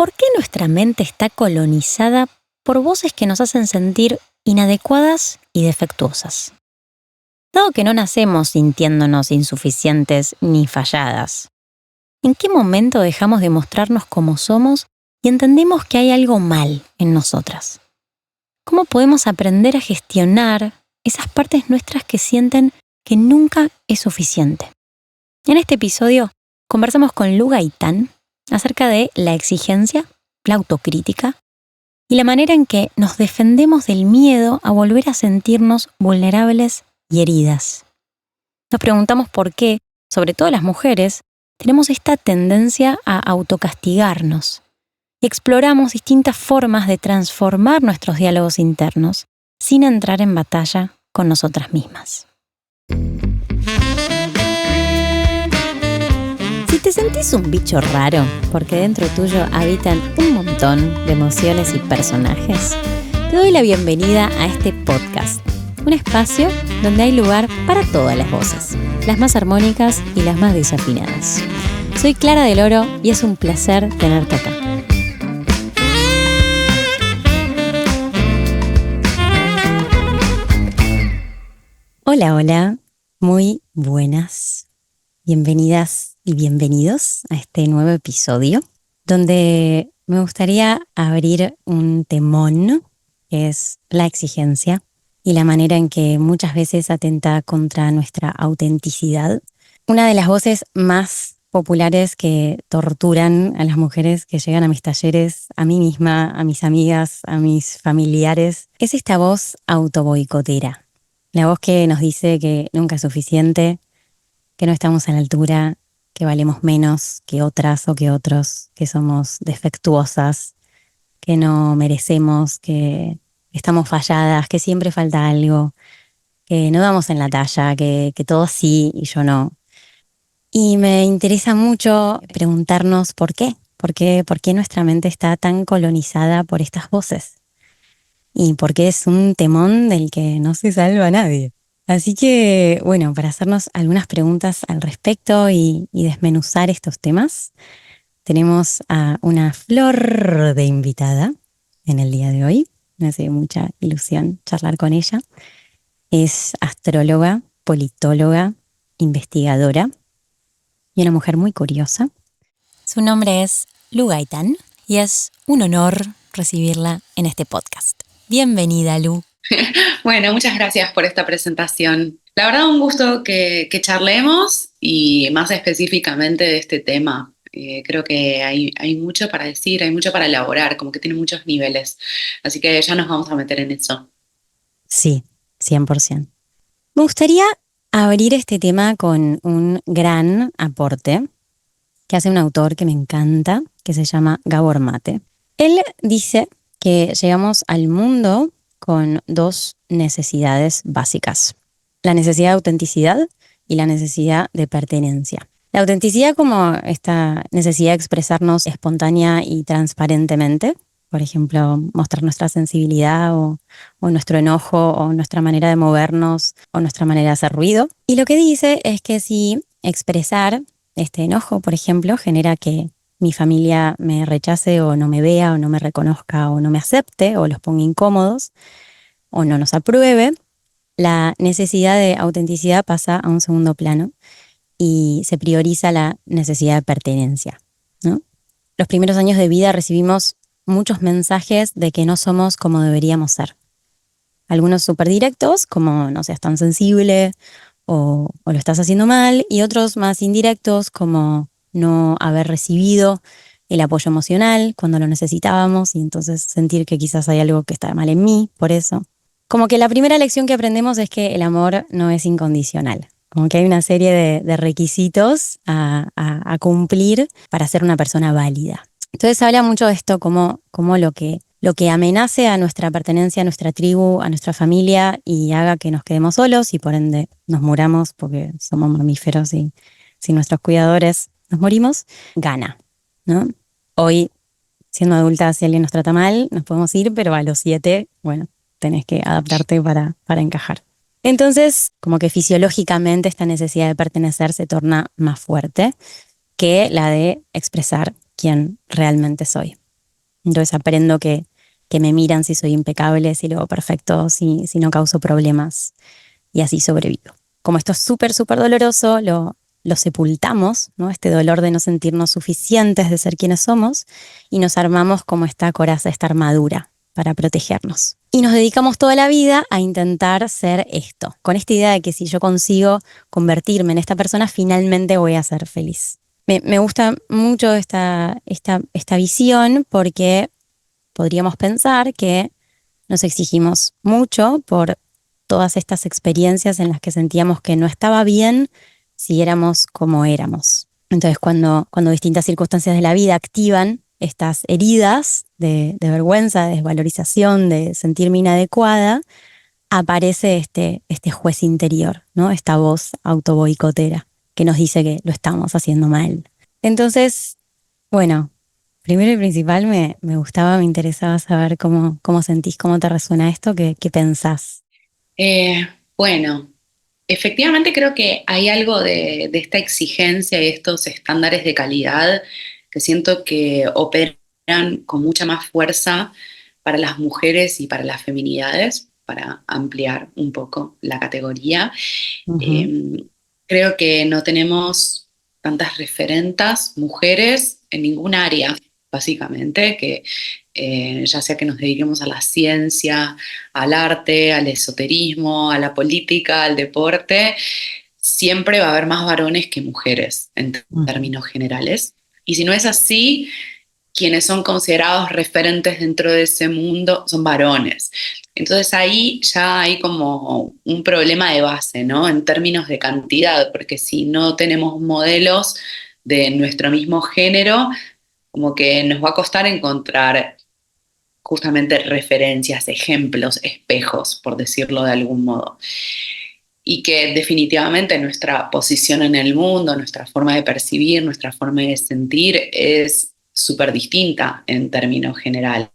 ¿Por qué nuestra mente está colonizada por voces que nos hacen sentir inadecuadas y defectuosas? Dado que no nacemos sintiéndonos insuficientes ni falladas, ¿en qué momento dejamos de mostrarnos como somos y entendemos que hay algo mal en nosotras? ¿Cómo podemos aprender a gestionar esas partes nuestras que sienten que nunca es suficiente? En este episodio conversamos con Lu Gaitán acerca de la exigencia, la autocrítica y la manera en que nos defendemos del miedo a volver a sentirnos vulnerables y heridas. Nos preguntamos por qué, sobre todo las mujeres, tenemos esta tendencia a autocastigarnos y exploramos distintas formas de transformar nuestros diálogos internos sin entrar en batalla con nosotras mismas. Si te sentís un bicho raro, porque dentro tuyo habitan un montón de emociones y personajes, te doy la bienvenida a este podcast, un espacio donde hay lugar para todas las voces, las más armónicas y las más desafinadas. Soy Clara del Oro y es un placer tenerte acá. Hola, hola, muy buenas. Bienvenidas y bienvenidos a este nuevo episodio donde me gustaría abrir un temón que es la exigencia y la manera en que muchas veces atenta contra nuestra autenticidad. Una de las voces más populares que torturan a las mujeres que llegan a mis talleres, a mí misma, a mis amigas, a mis familiares, es esta voz autoboicotera. La voz que nos dice que nunca es suficiente, que no estamos a la altura, que valemos menos que otras o que otros, que somos defectuosas, que no merecemos, que estamos falladas, que siempre falta algo, que no damos en la talla, que todos sí y yo no. Y me interesa mucho preguntarnos por qué nuestra mente está tan colonizada por estas voces. Y porque es un temón del que no se salva nadie. Así que, bueno, para hacernos algunas preguntas al respecto y desmenuzar estos temas, tenemos a una flor de invitada en el día de hoy. Me hace mucha ilusión charlar con ella. Es astróloga, politóloga, investigadora y una mujer muy curiosa. Su nombre es Lu Gaitán y es un honor recibirla en este podcast. Bienvenida, Lu. Bueno, muchas gracias por esta presentación. La verdad, un gusto que charlemos y más específicamente de este tema. Creo que hay mucho para decir, hay mucho para elaborar, como que tiene muchos niveles. Así que ya nos vamos a meter en eso. Sí, 100%. Me gustaría abrir este tema con un gran aporte que hace un autor que me encanta, que se llama Gabor Mate. Él dice que llegamos al mundo con dos necesidades básicas: la necesidad de autenticidad y la necesidad de pertenencia. La autenticidad como esta necesidad de expresarnos espontánea y transparentemente, por ejemplo, mostrar nuestra sensibilidad o nuestro enojo o nuestra manera de movernos o nuestra manera de hacer ruido. Y lo que dice es que si expresar este enojo, por ejemplo, genera que mi familia me rechace o no me vea o no me reconozca o no me acepte o los ponga incómodos o no nos apruebe, la necesidad de autenticidad pasa a un segundo plano y se prioriza la necesidad de pertenencia, ¿no? Los primeros años de vida recibimos muchos mensajes de que no somos como deberíamos ser. Algunos súper directos, como no seas tan sensible o lo estás haciendo mal, y otros más indirectos, como no haber recibido el apoyo emocional cuando lo necesitábamos y entonces sentir que quizás hay algo que está mal en mí, por eso. Como que la primera lección que aprendemos es que el amor no es incondicional. Como que hay una serie de requisitos a cumplir para ser una persona válida. Entonces habla mucho de esto como lo que amenace a nuestra pertenencia, a nuestra tribu, a nuestra familia y haga que nos quedemos solos y por ende nos muramos porque somos mamíferos y sin nuestros cuidadores nos morimos, gana, ¿no? Hoy, siendo adulta, si alguien nos trata mal, nos podemos ir, pero a los 7, bueno, tenés que adaptarte para encajar. Entonces, como que fisiológicamente esta necesidad de pertenecer se torna más fuerte que la de expresar quién realmente soy. Entonces aprendo que me miran si soy impecable, si lo hago perfecto, si no causo problemas y así sobrevivo. Como esto es súper, súper doloroso, lo sepultamos, ¿no? Este dolor de no sentirnos suficientes, de ser quienes somos, y nos armamos como esta coraza, esta armadura para protegernos. Y nos dedicamos toda la vida a intentar ser esto, con esta idea de que si yo consigo convertirme en esta persona, finalmente voy a ser feliz. Me gusta mucho esta visión porque podríamos pensar que nos exigimos mucho por todas estas experiencias en las que sentíamos que no estaba bien si éramos como éramos. Entonces, cuando distintas circunstancias de la vida activan estas heridas de vergüenza, de desvalorización, de sentirme inadecuada, aparece este juez interior, ¿no? Esta voz autoboicotera que nos dice que lo estamos haciendo mal. Entonces, bueno, primero y principal me gustaba, me interesaba saber cómo sentís, cómo te resuena esto, qué pensás. Eh, bueno, efectivamente creo que hay algo de esta exigencia y estos estándares de calidad que siento que operan con mucha más fuerza para las mujeres y para las feminidades, para ampliar un poco la categoría. Ujú, Eh, Creo que no tenemos tantas referentas mujeres en ningún área, básicamente, que ya sea que nos dediquemos a la ciencia, al arte, al esoterismo, a la política, al deporte, siempre va a haber más varones que mujeres en ujú, términos generales. Y si no es así, quienes son considerados referentes dentro de ese mundo son varones. Entonces ahí ya hay como un problema de base, ¿no? En términos de cantidad, porque si no tenemos modelos de nuestro mismo género, como que nos va a costar encontrar justamente referencias, ejemplos, espejos, por decirlo de algún modo. Y que definitivamente nuestra posición en el mundo, nuestra forma de percibir, nuestra forma de sentir es súper distinta en términos generales.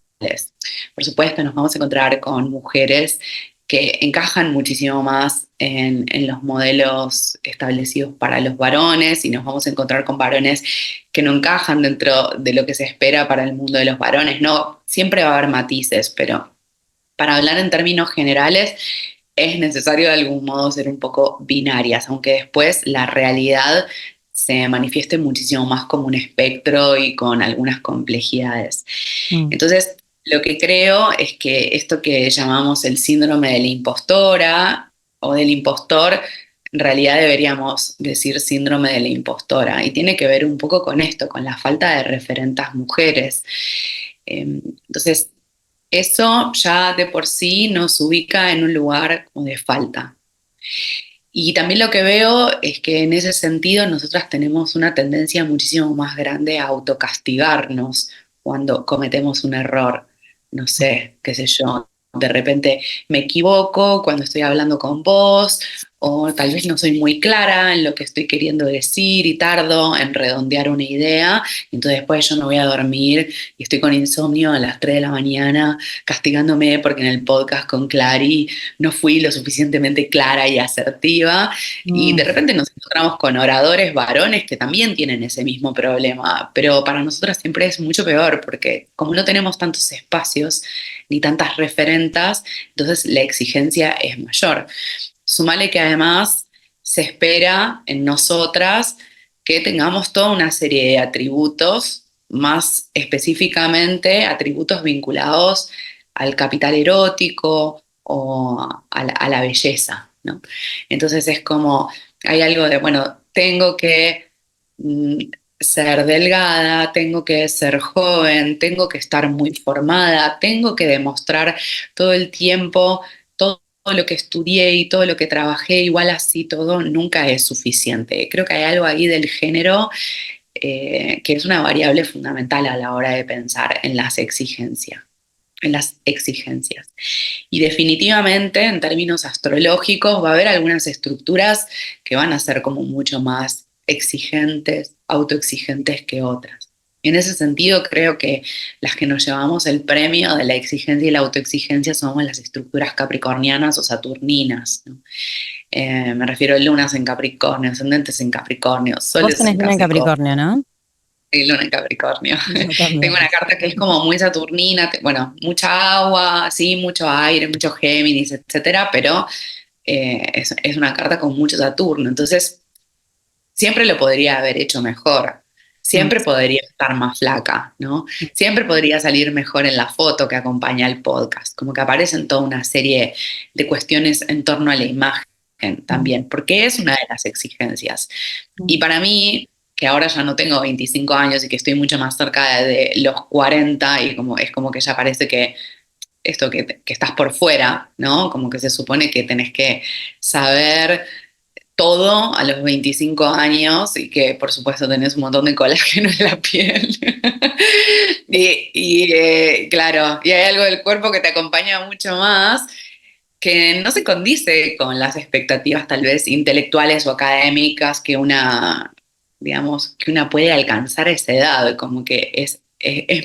Por supuesto, nos vamos a encontrar con mujeres que encajan muchísimo más en los modelos establecidos para los varones y nos vamos a encontrar con varones que no encajan dentro de lo que se espera para el mundo de los varones, ¿no? Siempre va a haber matices, pero para hablar en términos generales, es necesario de algún modo ser un poco binarias, aunque después la realidad se manifieste muchísimo más como un espectro y con algunas complejidades. mm, Entonces, lo que creo es que esto que llamamos el síndrome de la impostora o del impostor, en realidad deberíamos decir síndrome de la impostora, y tiene que ver un poco con esto, con la falta de referentes mujeres. Entonces, eso ya de por sí nos ubica en un lugar como de falta. Y también lo que veo es que en ese sentido nosotras tenemos una tendencia muchísimo más grande a autocastigarnos cuando cometemos un error. No sé, qué sé yo, de repente me equivoco cuando estoy hablando con vos, o tal vez no soy muy clara en lo que estoy queriendo decir y tardo en redondear una idea, y entonces después yo no voy a dormir y estoy con insomnio a las 3 de la mañana castigándome porque en el podcast con Clary no fui lo suficientemente clara y asertiva, y de mm, repente nos encontramos con oradores varones que también tienen ese mismo problema, pero para nosotras siempre es mucho peor porque como no tenemos tantos espacios ni tantas referentas, entonces la exigencia es mayor. Sumale que además se espera en nosotras que tengamos toda una serie de atributos, más específicamente atributos vinculados al capital erótico o a la belleza, ¿no? Entonces es como, hay algo de, bueno, tengo que mm, ser delgada, tengo que ser joven, tengo que estar muy formada, tengo que demostrar todo el tiempo todo lo que estudié y todo lo que trabajé, igual así todo nunca es suficiente. Creo que hay algo ahí del género que es una variable fundamental a la hora de pensar en las exigencias. En las exigencias. Y definitivamente, en términos astrológicos, va a haber algunas estructuras que van a ser como mucho más exigentes, autoexigentes que otras. En ese sentido, creo que las que nos llevamos el premio de la exigencia y la autoexigencia somos las estructuras capricornianas o saturninas, ¿no? Me refiero a lunas en Capricornio, ascendentes en Capricornio, Vos soles tenés en luna en Capricornio. Capricornio, ¿no? Sí, Luna en Capricornio. Yo Tengo también. una carta que es como muy saturnina, bueno, mucha agua, sí, mucho aire, mucho Géminis, etcétera, pero es una carta con mucho Saturno. Entonces, siempre lo podría haber hecho mejor. Mm, Siempre podría estar más flaca, ¿no? Siempre podría salir mejor en la foto que acompaña el podcast. Como que aparecen toda una serie de cuestiones en torno a la imagen mm, también, porque es una de las exigencias. Y mm, para mí, que ahora ya no tengo 25 años y que estoy mucho más cerca de los 40 y como es como que ya parece que esto que estás por fuera, ¿no? Como que se supone que tenés que saber todo a los 25 años y que por supuesto tenés un montón de colágeno en la piel. Claro, y hay algo del cuerpo que te acompaña mucho más, que no se condice con las expectativas tal vez intelectuales o académicas que una, digamos, que una puede alcanzar a esa edad, como que es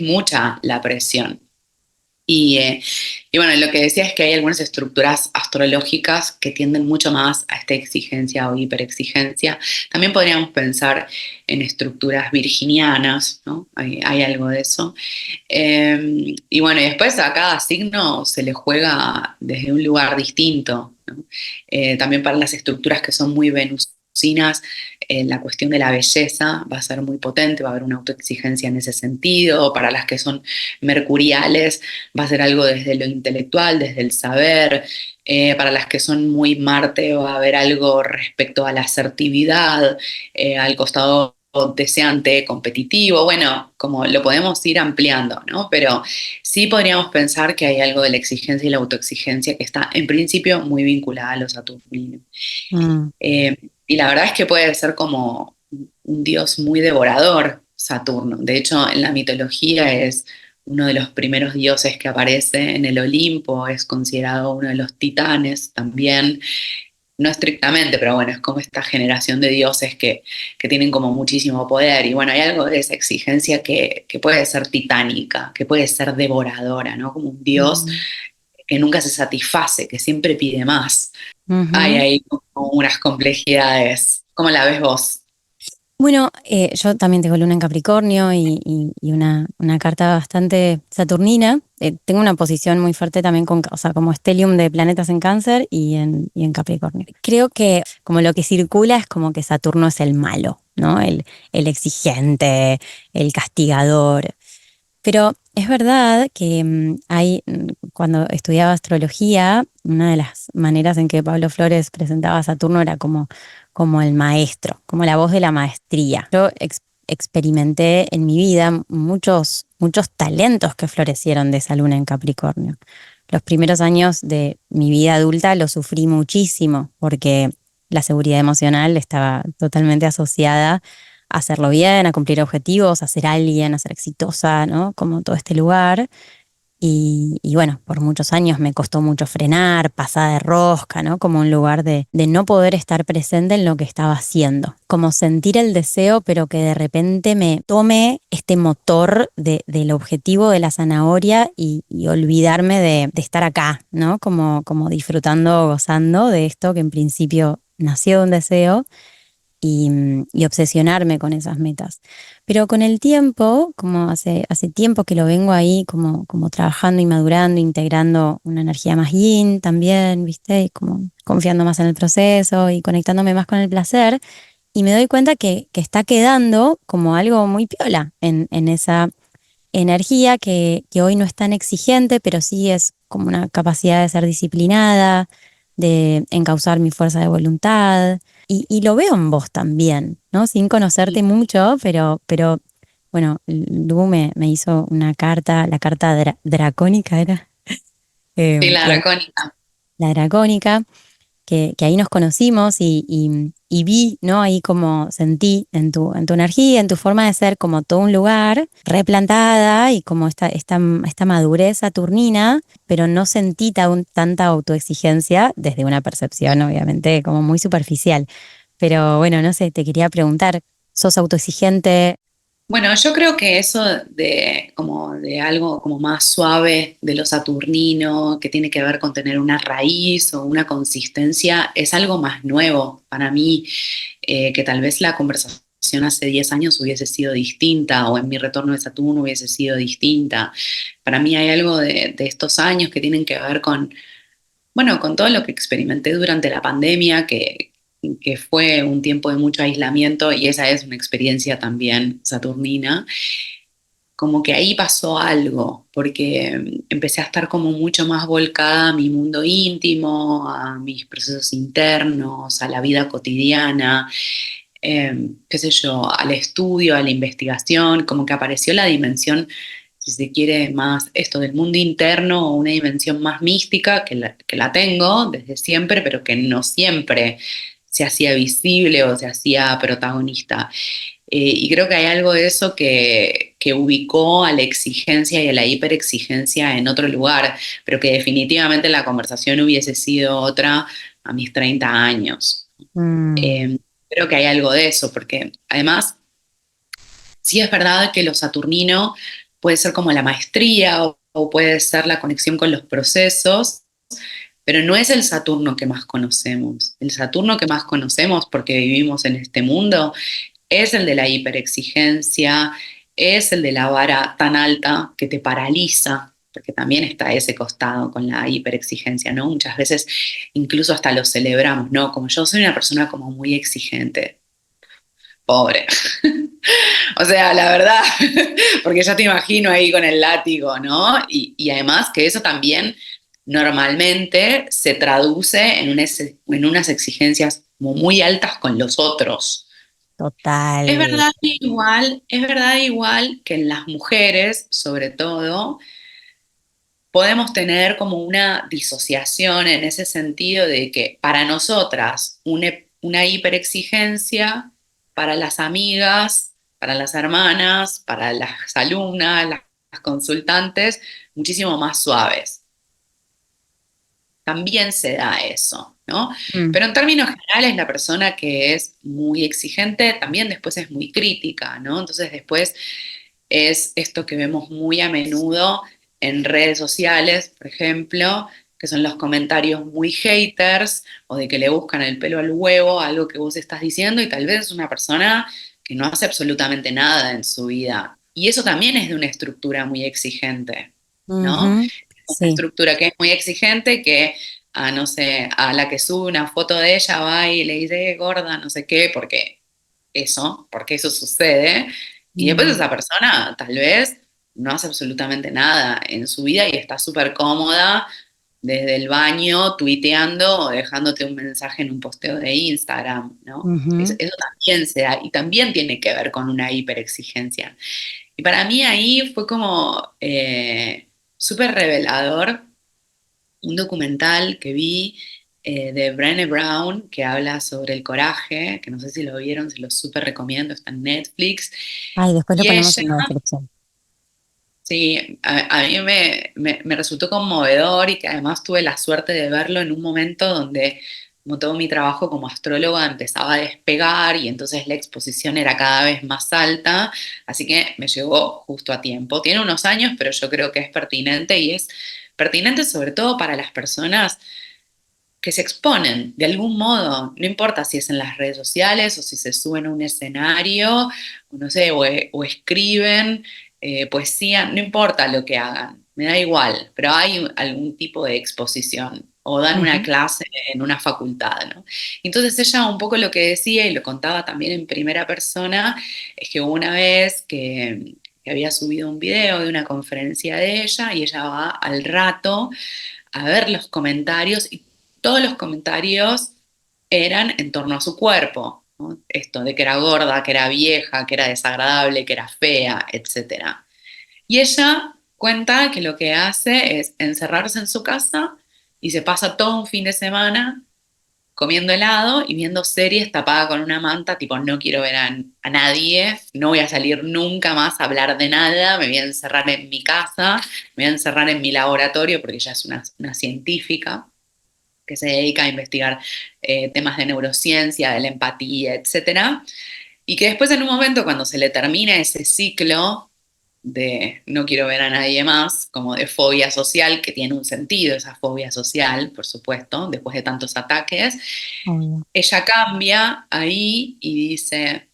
mucha la presión. Y bueno, lo que decía es que hay algunas estructuras astrológicas que tienden mucho más a esta exigencia o hiperexigencia. También podríamos pensar en estructuras virginianas, ¿no? Hay algo de eso. Y bueno, y después a cada signo se le juega desde un lugar distinto, ¿no? También para las estructuras que son muy venusinas, la cuestión de la belleza va a ser muy potente, va a haber una autoexigencia en ese sentido. Para las que son mercuriales, va a ser algo desde lo intelectual, desde el saber. Para las que son muy Marte, va a haber algo respecto a la asertividad, al costado deseante, competitivo, bueno, como lo podemos ir ampliando, ¿no? Pero sí podríamos pensar que hay algo de la exigencia y la autoexigencia que está en principio muy vinculada a los saturninos. mm. Eh, y la verdad es que puede ser como un dios muy devorador, Saturno. De hecho, en la mitología es uno de los primeros dioses que aparece en el Olimpo, es considerado uno de los titanes también, no estrictamente, pero bueno, es como esta generación de dioses que tienen como muchísimo poder. Y bueno, hay algo de esa exigencia que puede ser titánica, que puede ser devoradora, ¿no? Como un dios Mm, que nunca se satisface, que siempre pide más. Hay ujú. ahí como unas complejidades. ¿Cómo la ves vos? Bueno, yo también tengo luna en Capricornio y una carta bastante saturnina. Tengo una posición muy fuerte también con, o sea, como estelium de planetas en Cáncer y en Capricornio. Creo que como lo que circula es como que Saturno es el malo, ¿no? El exigente, el castigador. Pero es verdad que cuando estudiaba astrología, una de las maneras en que Pablo Flores presentaba a Saturno era como el maestro, como la voz de la maestría. Yo experimenté en mi vida muchos talentos que florecieron de esa luna en Capricornio. Los primeros años de mi vida adulta lo sufrí muchísimo porque la seguridad emocional estaba totalmente asociada a hacerlo bien, a cumplir objetivos, a ser alguien, a ser exitosa, ¿no? Como todo este lugar. Y bueno, por muchos años me costó mucho frenar, pasar de rosca, ¿no? Como un lugar de no poder estar presente en lo que estaba haciendo. Como sentir el deseo, pero que de repente me tome este motor del objetivo de la zanahoria y olvidarme de estar acá, ¿no? Como disfrutando, gozando de esto que en principio nació de un deseo y obsesionarme con esas metas. Pero con el tiempo, como hace tiempo que lo vengo ahí como trabajando y madurando, integrando una energía más yin también, ¿viste? Y como confiando más en el proceso y conectándome más con el placer. Y me doy cuenta que está quedando como algo muy piola en esa energía que hoy no es tan exigente, pero sí es como una capacidad de ser disciplinada, de encauzar mi fuerza de voluntad. Y lo veo en vos también, ¿no? Sin conocerte mucho, pero bueno, Lu me hizo una carta, la carta dracónica era. Sí, la La, dracónica. la dracónica, que ahí nos conocimos y vi, ¿no? Ahí como sentí en tu energía, en tu forma de ser, como todo un lugar replantada y como esta madurez saturnina, pero no sentí tanta autoexigencia desde una percepción, obviamente, como muy superficial. Pero bueno, no sé, te quería preguntar, ¿sos autoexigente? Bueno, yo creo que eso de como de algo como más suave de lo saturnino, que tiene que ver con tener una raíz o una consistencia, es algo más nuevo para mí, que tal vez la conversación hace 10 años hubiese sido distinta o en mi retorno de Saturno hubiese sido distinta. Para mí hay algo de estos años que tienen que ver con, bueno, con todo lo que experimenté durante la pandemia, que fue un tiempo de mucho aislamiento y esa es una experiencia también saturnina. Como que ahí pasó algo, porque empecé a estar como mucho más volcada a mi mundo íntimo, a mis procesos internos, a la vida cotidiana, qué sé yo, al estudio, a la investigación, como que apareció la dimensión, si se quiere, más esto del mundo interno o una dimensión más mística que la tengo desde siempre, pero que no siempre se hacía visible o se hacía protagonista. Y creo que hay algo de eso que ubicó a la exigencia y a la hiperexigencia en otro lugar, pero que definitivamente la conversación hubiese sido otra a mis 30 años. Mm, Eh, Creo que hay algo de eso, porque además sí es verdad que lo saturnino puede ser como la maestría o puede ser la conexión con los procesos, pero no es el Saturno que más conocemos. El Saturno que más conocemos porque vivimos en este mundo es el de la hiperexigencia, es el de la vara tan alta que te paraliza, porque también está ese costado con la hiperexigencia, ¿no? Muchas veces incluso hasta lo celebramos, ¿no? Como yo soy una persona como muy exigente, pobre. O sea, la verdad, porque ya te imagino ahí con el látigo, ¿no? Y además que eso también normalmente se traduce en unas exigencias como muy altas con los otros. total. Es verdad igual que en las mujeres, sobre todo, podemos tener como una disociación en ese sentido de que para nosotras una hiperexigencia, para las amigas, para las hermanas, para las alumnas, las consultantes, muchísimo más suaves. También se da eso, ¿no? Mm, Pero en términos generales, la persona que es muy exigente también después es muy crítica, ¿no? Entonces después es esto que vemos muy a menudo en redes sociales, por ejemplo, que son los comentarios muy haters o de que le buscan el pelo al huevo a algo que vos estás diciendo y tal vez es una persona que no hace absolutamente nada en su vida. Y eso también es de una estructura muy exigente, ¿no? ujú, Una sí. estructura que es muy exigente, que a, no sé, a la que sube una foto de ella va y le dice, gorda, no sé qué, porque eso sucede. Y después Mm, esa persona tal vez no hace absolutamente nada en su vida y está súper cómoda desde el baño, tuiteando o dejándote un mensaje en un posteo de Instagram, ¿no? ujú. Eso también se da y también tiene que ver con una hiperexigencia. Y para mí ahí fue como súper revelador un documental que vi de Brené Brown que habla sobre el coraje, que no sé si lo vieron, se lo súper recomiendo, está en Netflix. Ay, después lo Y ponemos ella, en la descripción. sí, a mí me resultó conmovedor y que además tuve la suerte de verlo en un momento donde como todo mi trabajo como astróloga empezaba a despegar y entonces la exposición era cada vez más alta, así que me llegó justo a tiempo. Tiene unos años, pero yo creo que es pertinente y es pertinente sobre todo para las personas que se exponen de algún modo, no importa si es en las redes sociales o si se suben a un escenario, o no sé, o escriben poesía, no importa lo que hagan, me da igual, pero hay algún tipo de exposición o dan una Ujú. clase en una facultad, ¿no? Entonces ella un poco lo que decía y lo contaba también en primera persona, es que hubo una vez que había subido un video de una conferencia de ella y ella va al rato a ver los comentarios y todos los comentarios eran en torno a su cuerpo, ¿no? Esto de que era gorda, que era vieja, que era desagradable, que era fea, etcétera. Y ella cuenta que lo que hace es encerrarse en su casa y se pasa todo un fin de semana comiendo helado y viendo series tapada con una manta, tipo no quiero ver a nadie, no voy a salir nunca más a hablar de nada, me voy a encerrar en mi casa, me voy a encerrar en mi laboratorio porque ella es una científica que se dedica a investigar temas de neurociencia, de la empatía, etcétera, y que después en un momento cuando se le termina ese ciclo de no quiero ver a nadie más, como de fobia social, que tiene un sentido esa fobia social, por supuesto, después de tantos ataques, Obvio. ella cambia ahí y dice,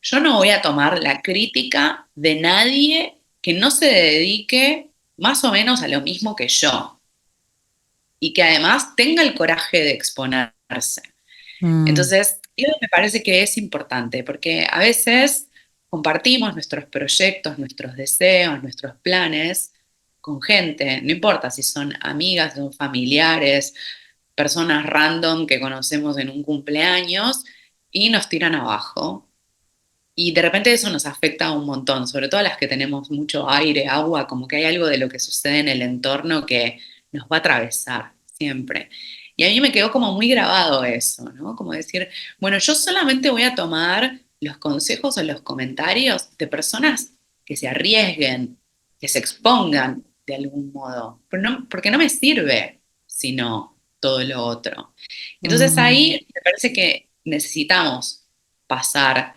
yo no voy a tomar la crítica de nadie que no se dedique más o menos a lo mismo que yo y que además tenga el coraje de exponerse. Mm, Entonces, eso me parece que es importante, porque a veces compartimos nuestros proyectos, nuestros deseos, nuestros planes con gente, no importa si son amigas, son familiares, personas random que conocemos en un cumpleaños y nos tiran abajo. Y de repente eso nos afecta un montón, sobre todo a las que tenemos mucho aire, agua, como que hay algo de lo que sucede en el entorno que nos va a atravesar siempre. Y a mí me quedó como muy grabado eso, ¿no? Como decir, bueno, yo solamente voy a tomar los consejos o los comentarios de personas que se arriesguen, que se expongan de algún modo, pero no, porque no me sirve sino todo lo otro. Entonces mm, ahí me parece que necesitamos pasar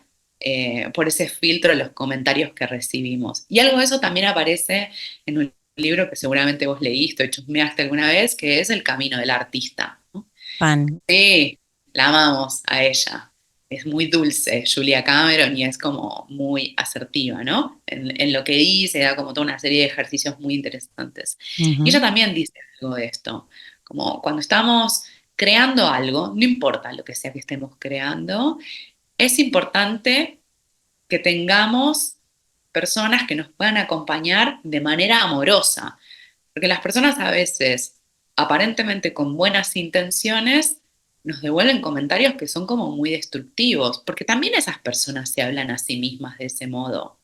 por ese filtro los comentarios que recibimos. Y algo de eso también aparece en un libro que seguramente vos leíste o chusmeaste alguna vez, que es El camino del artista, ¿no? fan. Sí, la amamos a ella. Es muy dulce, Julia Cameron, y es como muy asertiva, ¿no? En lo que dice, da como toda una serie de ejercicios muy interesantes. Y Ujú. ella también dice algo de esto, como cuando estamos creando algo, no importa lo que sea que estemos creando, es importante que tengamos personas que nos puedan acompañar de manera amorosa, porque las personas a veces, aparentemente con buenas intenciones, nos devuelven comentarios que son como muy destructivos, porque también esas personas se hablan a sí mismas de ese modo.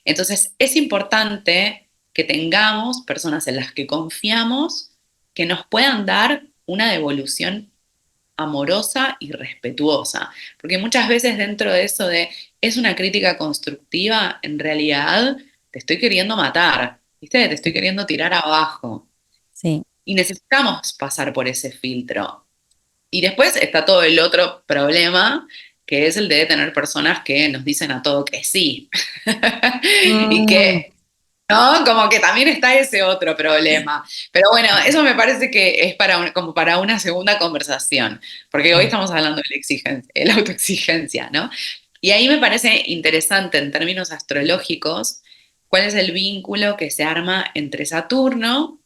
Entonces, es importante que tengamos personas en las que confiamos que nos puedan dar una devolución amorosa y respetuosa, porque muchas veces dentro de eso de es una crítica constructiva, en realidad te estoy queriendo matar, ¿viste? Te estoy queriendo tirar abajo Sí. y necesitamos pasar por ese filtro. Y después está todo el otro problema, que es el de tener personas que nos dicen a todo que sí. Y Mm, que ¿no? Como que también está ese otro problema. Pero bueno, eso me parece que es para como para una segunda conversación, porque hoy sí. estamos hablando de la exigencia, de la autoexigencia, ¿no? Y ahí me parece interesante en términos astrológicos cuál es el vínculo que se arma entre Saturno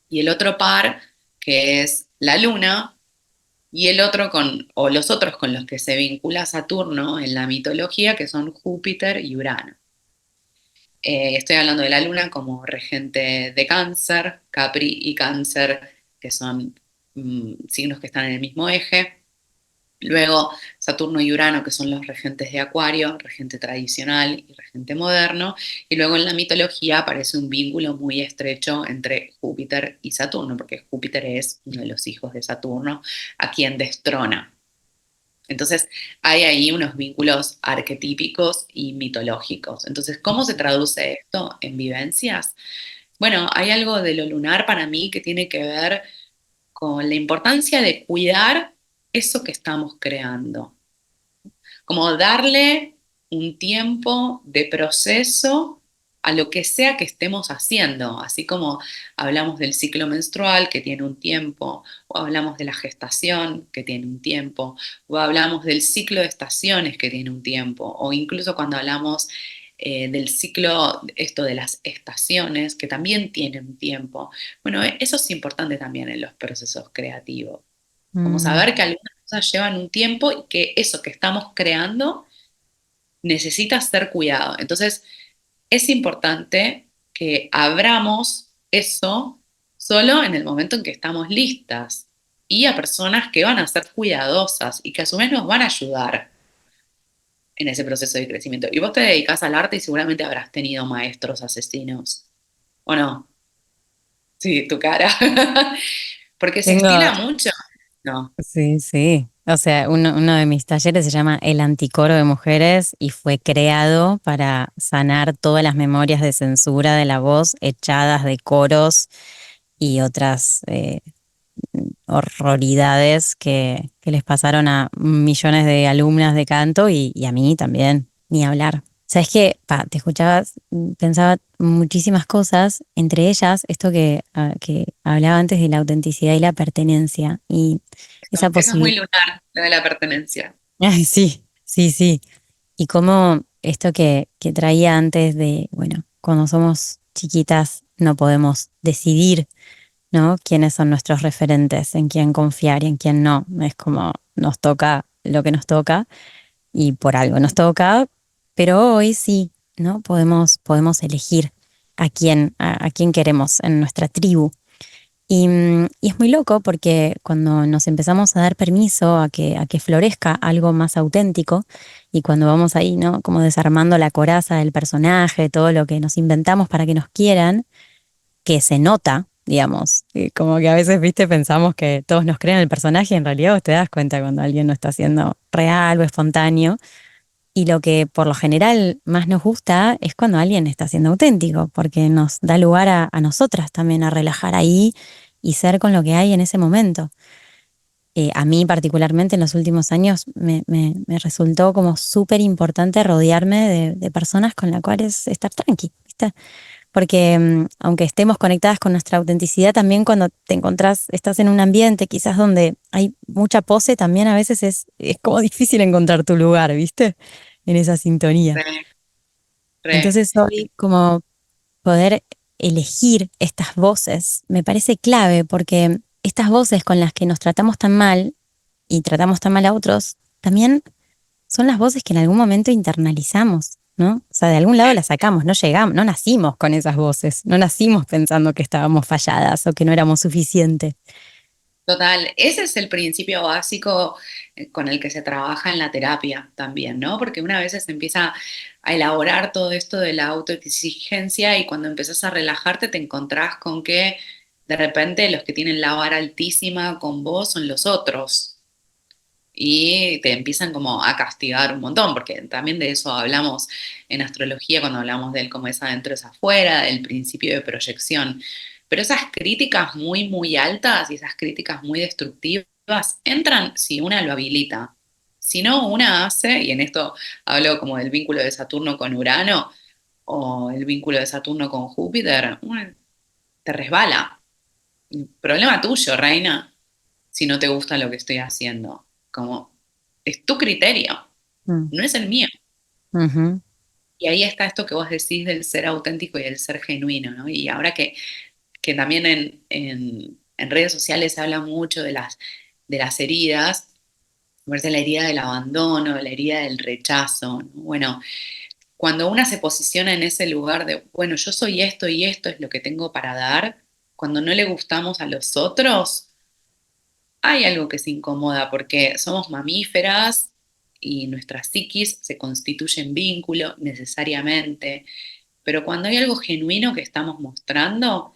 y el otro par, que es la Luna, y el otro o los otros con los que se vincula Saturno en la mitología, que son Júpiter y Urano. Estoy hablando de la luna como regente de cáncer, Capri y cáncer, que son signos que están en el mismo eje. Luego Saturno y Urano, que son los regentes de Acuario, regente tradicional y regente moderno. Y luego en la mitología aparece un vínculo muy estrecho entre Júpiter y Saturno, porque Júpiter es uno de los hijos de Saturno, a quien destrona. Entonces, hay ahí unos vínculos arquetípicos y mitológicos. Entonces, ¿cómo se traduce esto en vivencias? Bueno, hay algo de lo lunar para mí que tiene que ver con la importancia de cuidar eso que estamos creando, como darle un tiempo de proceso a lo que sea que estemos haciendo, así como hablamos del ciclo menstrual que tiene un tiempo, o hablamos de la gestación que tiene un tiempo, o hablamos del ciclo de estaciones que tiene un tiempo, o incluso cuando hablamos del ciclo, esto de las estaciones, que también tiene un tiempo. Bueno, eso es importante también en los procesos creativos, como Mm, saber que algunas cosas llevan un tiempo y que eso que estamos creando necesita ser cuidado. Entonces, es importante que abramos eso solo en el momento en que estamos listas y a personas que van a ser cuidadosas y que a su vez nos van a ayudar en ese proceso de crecimiento. Y vos te dedicás al arte y seguramente habrás tenido maestros asesinos, ¿o no? Sí, tu cara. Porque se tengo, estila mucho. No. sí, sí. O sea, uno de mis talleres se llama El Anticoro de Mujeres y fue creado para sanar todas las memorias de censura de la voz echadas de coros y otras horroridades que les pasaron a millones de alumnas de canto y a mí también, ni hablar. Sabes que, te escuchabas, pensaba muchísimas cosas, entre ellas esto que hablaba antes de la autenticidad y la pertenencia y esa Eso es muy posibilidad. lunar, lo de la pertenencia. Ay, sí, sí, sí. Y cómo esto que traía antes de, bueno, cuando somos chiquitas no podemos decidir, ¿no? Quiénes son nuestros referentes, en quién confiar y en quién no. Es como nos toca lo que nos toca y por algo nos toca, pero hoy sí, ¿no? Podemos elegir a quién queremos en nuestra tribu. Y es muy loco porque cuando nos empezamos a dar permiso a que florezca algo más auténtico y cuando vamos ahí, ¿no? Como desarmando la coraza del personaje, todo lo que nos inventamos para que nos quieran, que se nota, digamos, y como que a veces, viste, pensamos que todos nos creen el personaje y en realidad vos te das cuenta cuando alguien no está siendo real o espontáneo. Y lo que por lo general más nos gusta es cuando alguien está siendo auténtico, porque nos da lugar a nosotras también a relajar ahí y ser con lo que hay en ese momento. A mí particularmente en los últimos años me resultó como súper importante rodearme de personas con las cuales estar tranqui, ¿viste? Porque aunque estemos conectadas con nuestra autenticidad, también cuando te encontrás, estás en un ambiente quizás donde hay mucha pose, también a veces es como difícil encontrar tu lugar, ¿viste? En esa sintonía. Re, re. Entonces hoy como poder elegir estas voces me parece clave porque estas voces con las que nos tratamos tan mal y tratamos tan mal a otros, también son las voces que en algún momento internalizamos, ¿no? O sea, de algún lado las sacamos, no llegamos, no nacimos con esas voces, no nacimos pensando que estábamos falladas o que no éramos suficientes. Total, ese es el principio básico con el que se trabaja en la terapia también, ¿no? Porque una vez se empieza a elaborar todo esto de la autoexigencia y cuando empiezas a relajarte te encontrás con que de repente los que tienen la vara altísima con vos son los otros y te empiezan como a castigar un montón, porque también de eso hablamos en astrología cuando hablamos del cómo es adentro es afuera, del principio de proyección. Pero esas críticas muy, muy altas y esas críticas muy destructivas entran si una lo habilita. Si no, una hace, y en esto hablo como del vínculo de Saturno con Urano o el vínculo de Saturno con Júpiter, una te resbala. Problema tuyo, reina, si no te gusta lo que estoy haciendo. Como es tu criterio, Mm, no es el mío. ujú. Y ahí está esto que vos decís del ser auténtico y del ser genuino, ¿no? Y ahora que también en redes sociales se habla mucho de las heridas, me parece la herida del abandono, la herida del rechazo, ¿no? Bueno, cuando una se posiciona en ese lugar de, bueno, yo soy esto y esto es lo que tengo para dar, cuando no le gustamos a los otros, hay algo que se incomoda porque somos mamíferas y nuestra psiquis se constituye en vínculo necesariamente, pero cuando hay algo genuino que estamos mostrando,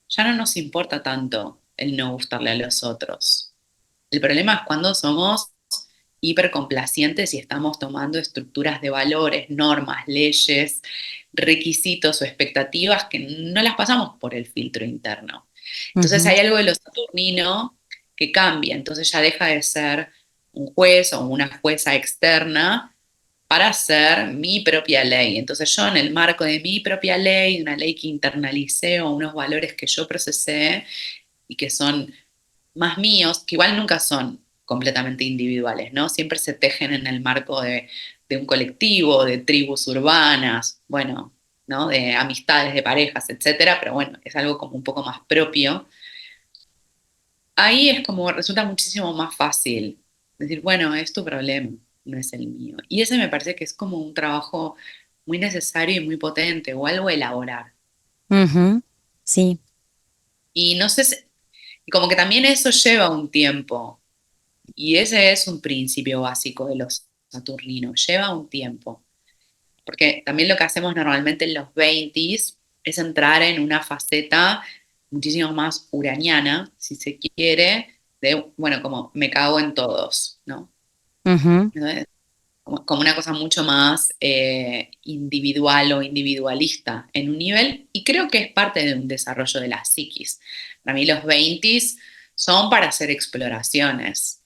ya no nos importa tanto el no gustarle a los otros. El problema es cuando somos hipercomplacientes y estamos tomando estructuras de valores, normas, leyes, requisitos o expectativas que no las pasamos por el filtro interno. Entonces Ujú, hay algo de lo saturnino que cambia, entonces ya deja de ser un juez o una jueza externa para ser mi propia ley. Entonces yo en el marco de mi propia ley, una ley que internalicé o unos valores que yo procesé y que son más míos, que igual nunca son completamente individuales, ¿no? Siempre se tejen en el marco de un colectivo, de tribus urbanas, bueno, ¿no? De amistades, de parejas, etcétera, pero bueno, es algo como un poco más propio. Ahí es como resulta muchísimo más fácil decir, bueno, es tu problema, no es el mío. Y ese me parece que es como un trabajo muy necesario y muy potente, o algo a elaborar. ujú. Sí, Y no sé, y como que también eso lleva un tiempo. Y ese es un principio básico de los saturninos, lleva un tiempo, porque también lo que hacemos normalmente en los 20 es entrar en una faceta muchísimo más uraniana, si se quiere, de, bueno, como me cago en todos, ¿no? ujú. Entonces, como una cosa mucho más individual o individualista en un nivel, y creo que es parte de un desarrollo de la psiquis. Para mí los 20 son para hacer exploraciones.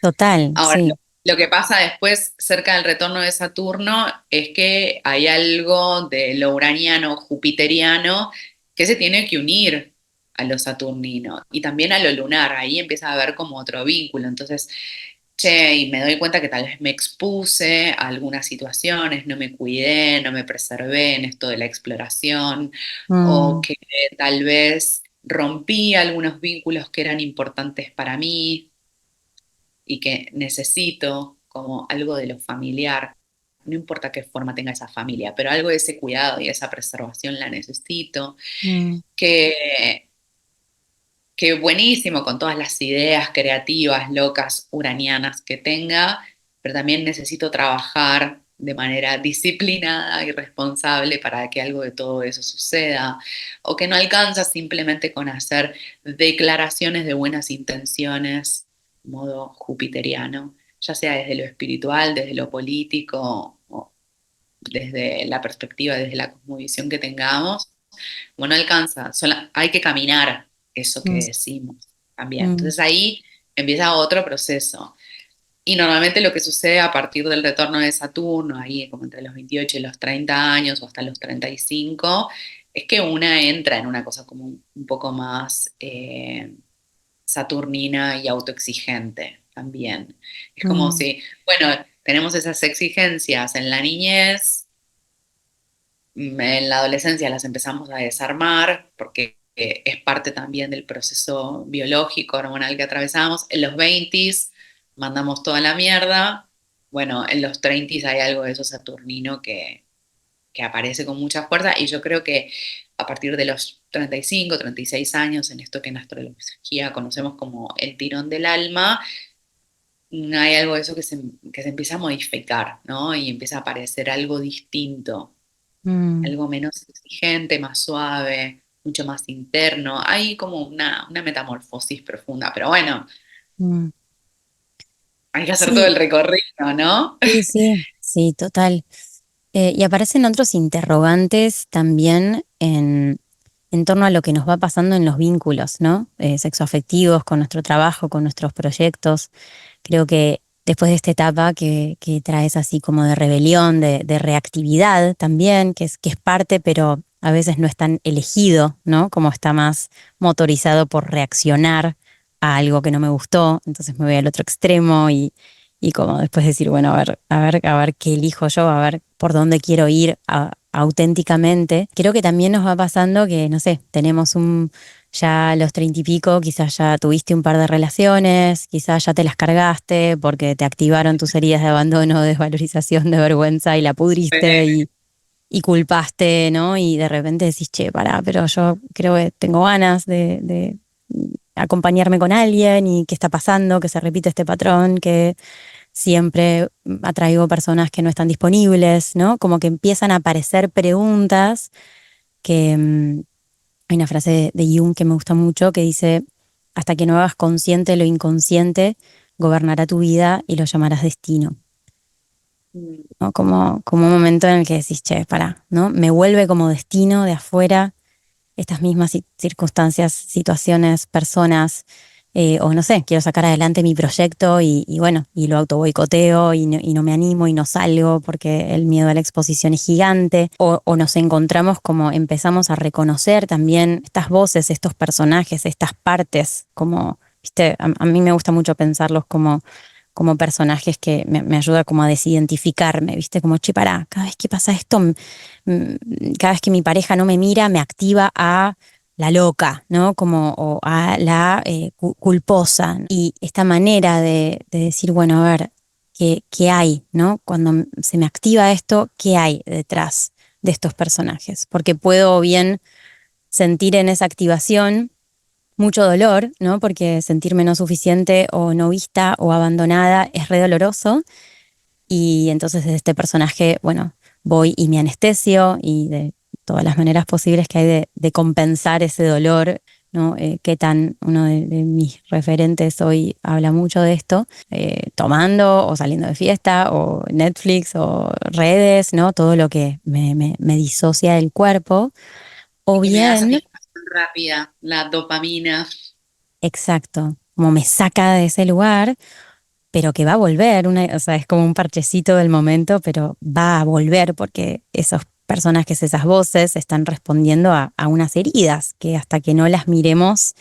Total, Ahora, sí. lo que pasa después, cerca del retorno de Saturno, es que hay algo de lo uraniano, jupiteriano, que se tiene que unir a lo saturnino y también a lo lunar. Ahí empieza a haber como otro vínculo. Entonces, che, y me doy cuenta que tal vez me expuse a algunas situaciones, no me cuidé, no me preservé en esto de la exploración, o Mm, que tal vez rompí algunos vínculos que eran importantes para mí y que necesito como algo de lo familiar. No importa qué forma tenga esa familia, pero algo de ese cuidado y esa preservación la necesito. mm, Que Qué buenísimo con todas las ideas creativas, locas, uranianas que tenga, pero también necesito trabajar de manera disciplinada y responsable para que algo de todo eso suceda, o que no alcanza simplemente con hacer declaraciones de buenas intenciones, modo jupiteriano, ya sea desde lo espiritual, desde lo político, o desde la perspectiva, desde la cosmovisión que tengamos. Bueno, no alcanza, hay que caminar eso que mm, decimos también. mm, Entonces ahí empieza otro proceso. Y normalmente lo que sucede a partir del retorno de Saturno, ahí como entre los 28 y los 30 años o hasta los 35, es que una entra en una cosa como un poco más saturnina y autoexigente también. Es como mm, si, bueno, tenemos esas exigencias en la niñez, en la adolescencia las empezamos a desarmar porque es parte también del proceso biológico, hormonal que atravesamos. En los 20 mandamos toda la mierda. Bueno, en los 30 hay algo de eso saturnino que aparece con mucha fuerza y yo creo que a partir de los 35, 36 años, en esto que en astrología conocemos como el tirón del alma, hay algo de eso que se empieza a modificar, ¿no? Y empieza a aparecer algo distinto, mm, algo menos exigente, más suave, mucho más interno. Hay como una metamorfosis profunda, pero bueno, mm. hay que hacer todo Sí, el recorrido, ¿no? sí, sí, sí, total. Y aparecen otros interrogantes también en torno a lo que nos va pasando en los vínculos, ¿no? Sexoafectivos, con nuestro trabajo, con nuestros proyectos. Creo que después de esta etapa que traes así como de rebelión, de reactividad también, que es parte, pero a veces no es tan elegido, ¿no? Como está más motorizado por reaccionar a algo que no me gustó, entonces me voy al otro extremo y como después decir, bueno, a ver, a ver, a ver qué elijo yo, a ver por dónde quiero ir auténticamente. Creo que también nos va pasando que, no sé, tenemos ya a los 30 y pico, quizás ya tuviste un par de relaciones, quizás ya te las cargaste porque te activaron tus heridas de abandono, desvalorización, de vergüenza y la pudriste y culpaste, ¿no? Y de repente decís, che, pará, pero yo creo que tengo ganas de acompañarme con alguien y qué está pasando, que se repite este patrón, que siempre atraigo personas que no están disponibles, ¿no? Como que empiezan a aparecer preguntas que hay una frase de Jung que me gusta mucho que dice, hasta que no hagas consciente lo inconsciente, gobernará tu vida y lo llamarás destino, ¿no? Como un momento en el que decís, che, pará, ¿no? Me vuelve como destino de afuera estas mismas circunstancias, situaciones, personas, o no sé, quiero sacar adelante mi proyecto y bueno, y lo auto boicoteo y no me animo y no salgo porque el miedo a la exposición es gigante, o nos encontramos como empezamos a reconocer también estas voces, estos personajes, estas partes, como, viste, a mí me gusta mucho pensarlos como personajes que me ayuda como a desidentificarme, ¿viste? Como, che, pará, cada vez que pasa esto, cada vez que mi pareja no me mira, me activa a la loca, ¿no? Como, o a la culposa. Y esta manera de decir, bueno, a ver, ¿qué hay, ¿no? Cuando se me activa esto, ¿qué hay detrás de estos personajes? Porque puedo bien sentir en esa activación mucho dolor, ¿no? Porque sentirme no suficiente o no vista o abandonada es re doloroso. Y entonces desde este personaje, bueno, voy y me anestesio y de todas las maneras posibles que hay de compensar ese dolor, ¿no? Qué tan uno de mis referentes hoy habla mucho de esto, tomando o saliendo de fiesta o Netflix o redes, ¿no? Todo lo que me disocia del cuerpo. O Y que me da bien, satisfacción rápida, la dopamina. exacto, como me saca de ese lugar, pero que va a volver, o sea, es como un parchecito del momento, pero va a volver porque esos personajes, esas voces están respondiendo a unas heridas que hasta que no las miremos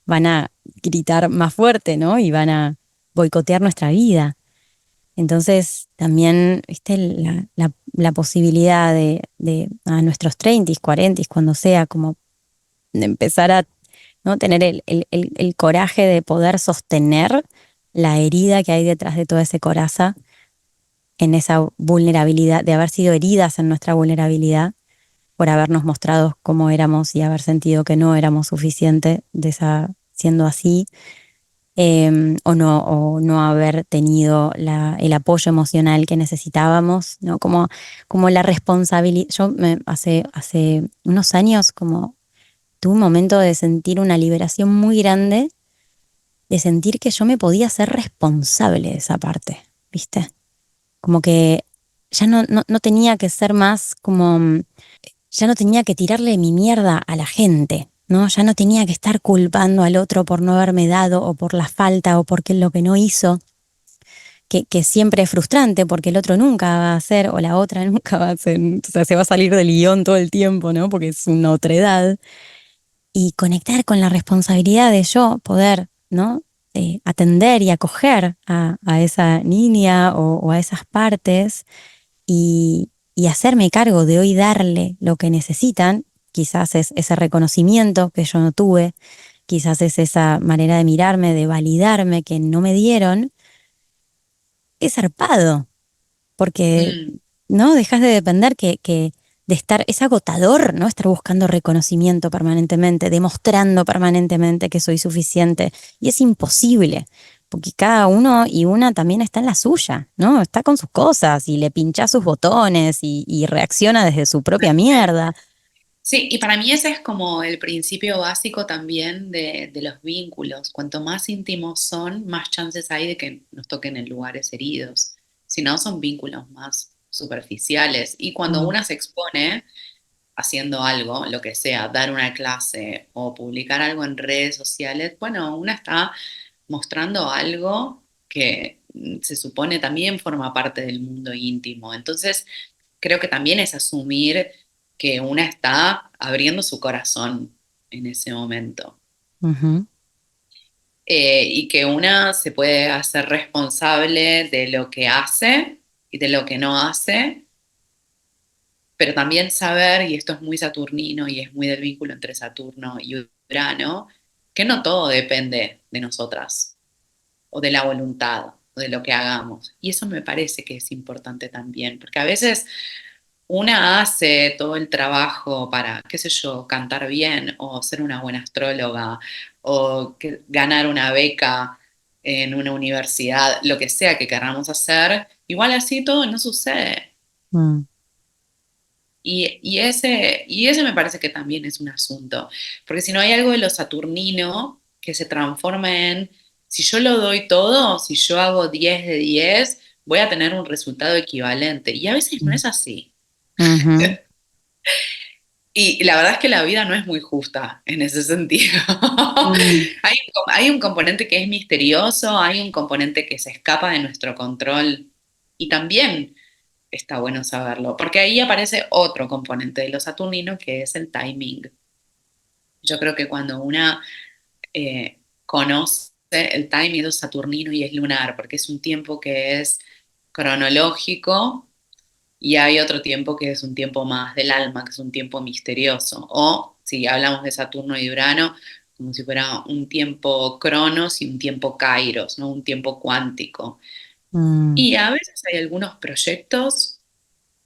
van a gritar más fuerte, ¿no? Y boicotear nuestra vida. Entonces, también, viste, la posibilidad de a nuestros 30, 40, cuando sea, como de empezar a, ¿no?, tener el coraje de poder sostener la herida que hay detrás de toda esa coraza, en esa vulnerabilidad, de haber sido heridas en nuestra vulnerabilidad, por habernos mostrado cómo éramos y haber sentido que no éramos suficiente siendo así, o no haber tenido el apoyo emocional que necesitábamos, ¿no? Como la responsabilidad. Hace unos años como tuve un momento de sentir una liberación muy grande, de sentir que yo me podía ser responsable de esa parte, ¿viste? Como que ya no tenía que ser más como, ya no tenía que tirarle mi mierda a la gente, ¿no? Ya no tenía que estar culpando al otro por no haberme dado, o por la falta, o porque lo que no hizo, que siempre es frustrante porque el otro nunca va a hacer, o la otra nunca va a hacer, o sea, se va a salir del guión todo el tiempo, ¿no? Porque es una otredad. Y conectar con la responsabilidad de yo poder, ¿no? Atender y acoger a esa niña, o a esas partes, y hacerme cargo de hoy darle lo que necesitan. Quizás es ese reconocimiento que yo no tuve, quizás es esa manera de mirarme, de validarme que no me dieron. Es zarpado, porque Mm. no dejas de depender de estar, es agotador, ¿no? Estar buscando reconocimiento permanentemente, demostrando permanentemente que soy suficiente. Y es imposible, porque cada uno y una también está en la suya, ¿no? Está con sus cosas y le pincha sus botones y reacciona desde su propia mierda. Sí, y para mí ese es como el principio básico también de los vínculos. Cuanto más íntimos son, más chances hay de que nos toquen en lugares heridos. Si no, son vínculos más superficiales. Y cuando Mm, una se expone haciendo algo, lo que sea, dar una clase o publicar algo en redes sociales, bueno, una está mostrando algo que se supone también forma parte del mundo íntimo. Entonces, creo que también es asumir que una está abriendo su corazón en ese momento. ujú, Y que una se puede hacer responsable de lo que hace y de lo que no hace, pero también saber, y esto es muy saturnino y es muy del vínculo entre Saturno y Urano, que no todo depende de nosotras o de la voluntad o de lo que hagamos. Y eso me parece que es importante también, porque a veces una hace todo el trabajo para, qué sé yo, cantar bien o ser una buena astróloga o ganar una beca en una universidad, lo que sea que queramos hacer, igual así todo no sucede. mm, Y ese me parece que también es un asunto, porque si no hay algo de lo saturnino que se transforma en, si yo lo doy todo, si yo hago 10 de 10 voy a tener un resultado equivalente. Y a veces no mm, es así. ujú, Y la verdad es que la vida no es muy justa en ese sentido. mm, Hay un componente que es misterioso, hay un componente que se escapa de nuestro control y también está bueno saberlo, porque ahí aparece otro componente de lo saturnino que es el timing. Yo creo que cuando una conoce el timing es saturnino y es lunar, porque es un tiempo que es cronológico y hay otro tiempo que es un tiempo más del alma, que es un tiempo misterioso. O si hablamos de Saturno y Urano, como si fuera un tiempo cronos y un tiempo kairos, ¿no? Un tiempo cuántico. mm, Y a veces hay algunos proyectos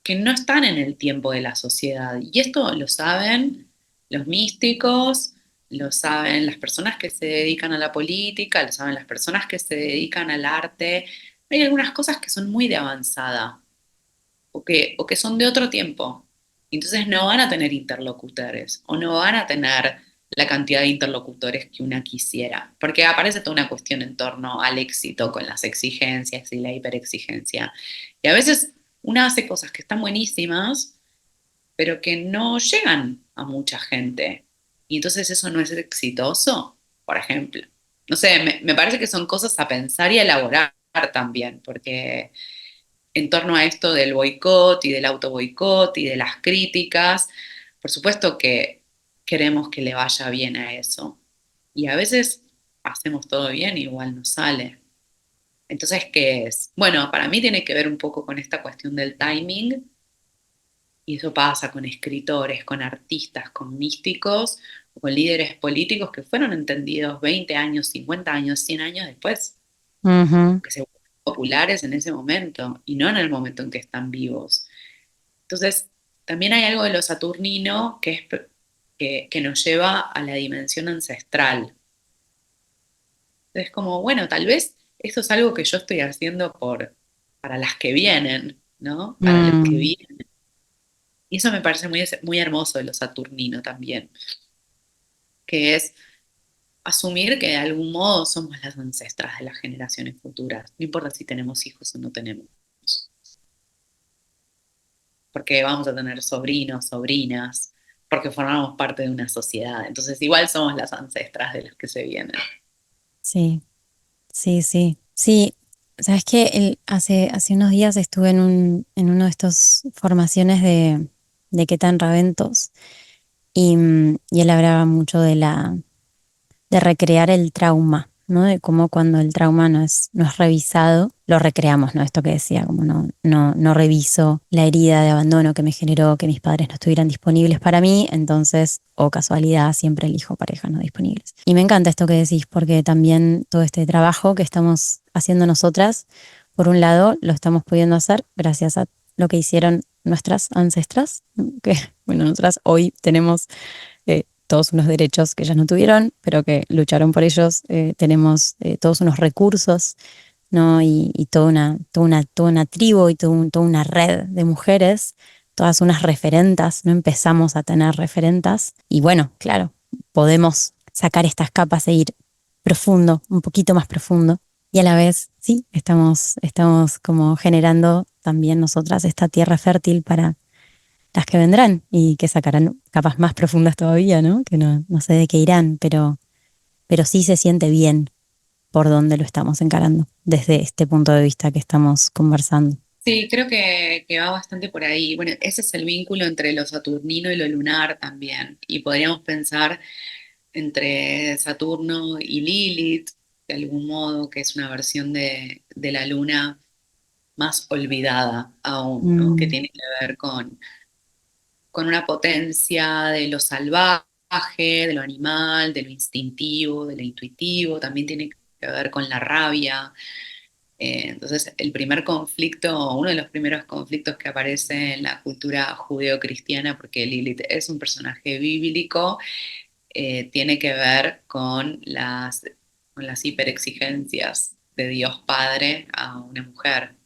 que no están en el tiempo de la sociedad. Y esto lo saben los místicos, lo saben las personas que se dedican a la política, lo saben las personas que se dedican al arte. Hay algunas cosas que son muy de avanzada o que son de otro tiempo. Entonces no van a tener interlocutores o no van a tener la cantidad de interlocutores que una quisiera, porque aparece toda una cuestión en torno al éxito con las exigencias y la hiperexigencia. Y a veces una hace cosas que están buenísimas, pero que no llegan a mucha gente. Y entonces eso no es exitoso, por ejemplo. No sé, me parece que son cosas a pensar y a elaborar también, porque en torno a esto del boicot y del auto boicot y de las críticas. Por supuesto que queremos que le vaya bien a eso. Y a veces hacemos todo bien y igual no sale. Entonces, ¿qué es? Bueno, para mí tiene que ver un poco con esta cuestión del timing, y eso pasa con escritores, con artistas, con místicos, o con líderes políticos que fueron entendidos 20 años, 50 años, 100 años después, Ujú. que se vuelven populares en ese momento y no en el momento en que están vivos. Entonces, también hay algo de lo saturnino que nos lleva a la dimensión ancestral. Entonces, como, bueno, tal vez esto es algo que yo estoy haciendo para las que vienen, ¿no? Para los que Mm, vienen. Y eso me parece muy, muy hermoso de lo saturnino también, que es asumir que de algún modo somos las ancestras de las generaciones futuras. No importa si tenemos hijos o no tenemos, porque vamos a tener sobrinos, sobrinas, porque formamos parte de una sociedad. Entonces, igual somos las ancestras de las que se vienen. sí, sí, sí. Sí, sabes que hace unos días estuve en uno de estos formaciones de Ketan Raventos y él hablaba mucho de recrear el trauma, ¿no? De cómo cuando el trauma no es revisado, lo recreamos, ¿no? Esto que decía, como no reviso la herida de abandono que me generó que mis padres no estuvieran disponibles para mí, entonces, o casualidad, siempre elijo parejas no disponibles. Y me encanta esto que decís, porque también todo este trabajo que estamos haciendo nosotras, por un lado, lo estamos pudiendo hacer gracias a lo que hicieron nuestras ancestras, ¿no? Que, bueno, nosotras hoy tenemos todos unos derechos que ellas no tuvieron, pero que lucharon por ellos. Tenemos todos unos recursos, ¿no? Y toda una tribu y toda una red de mujeres, todas unas referentas, ¿no? Empezamos a tener referentas y bueno, claro, podemos sacar estas capas e ir profundo, un poquito más profundo. Y a la vez, sí, estamos como generando también nosotras esta tierra fértil para las que vendrán y que sacarán capas más profundas todavía, ¿no? Que no sé de qué irán, pero sí se siente bien por dónde lo estamos encarando, desde este punto de vista que estamos conversando. Sí, creo que va bastante por ahí. Bueno, ese es el vínculo entre lo saturnino y lo lunar también. Y podríamos pensar entre Saturno y Lilith, de algún modo, que es una versión de la luna más olvidada aún, ¿no? Que Mm, tiene que ver con una potencia de lo salvaje, de lo animal, de lo instintivo, de lo intuitivo, también tiene que ver con la rabia. Entonces, el primer conflicto, uno de los primeros conflictos que aparece en la cultura judeocristiana, porque Lilith es un personaje bíblico, tiene que ver con las hiperexigencias de Dios Padre a una mujer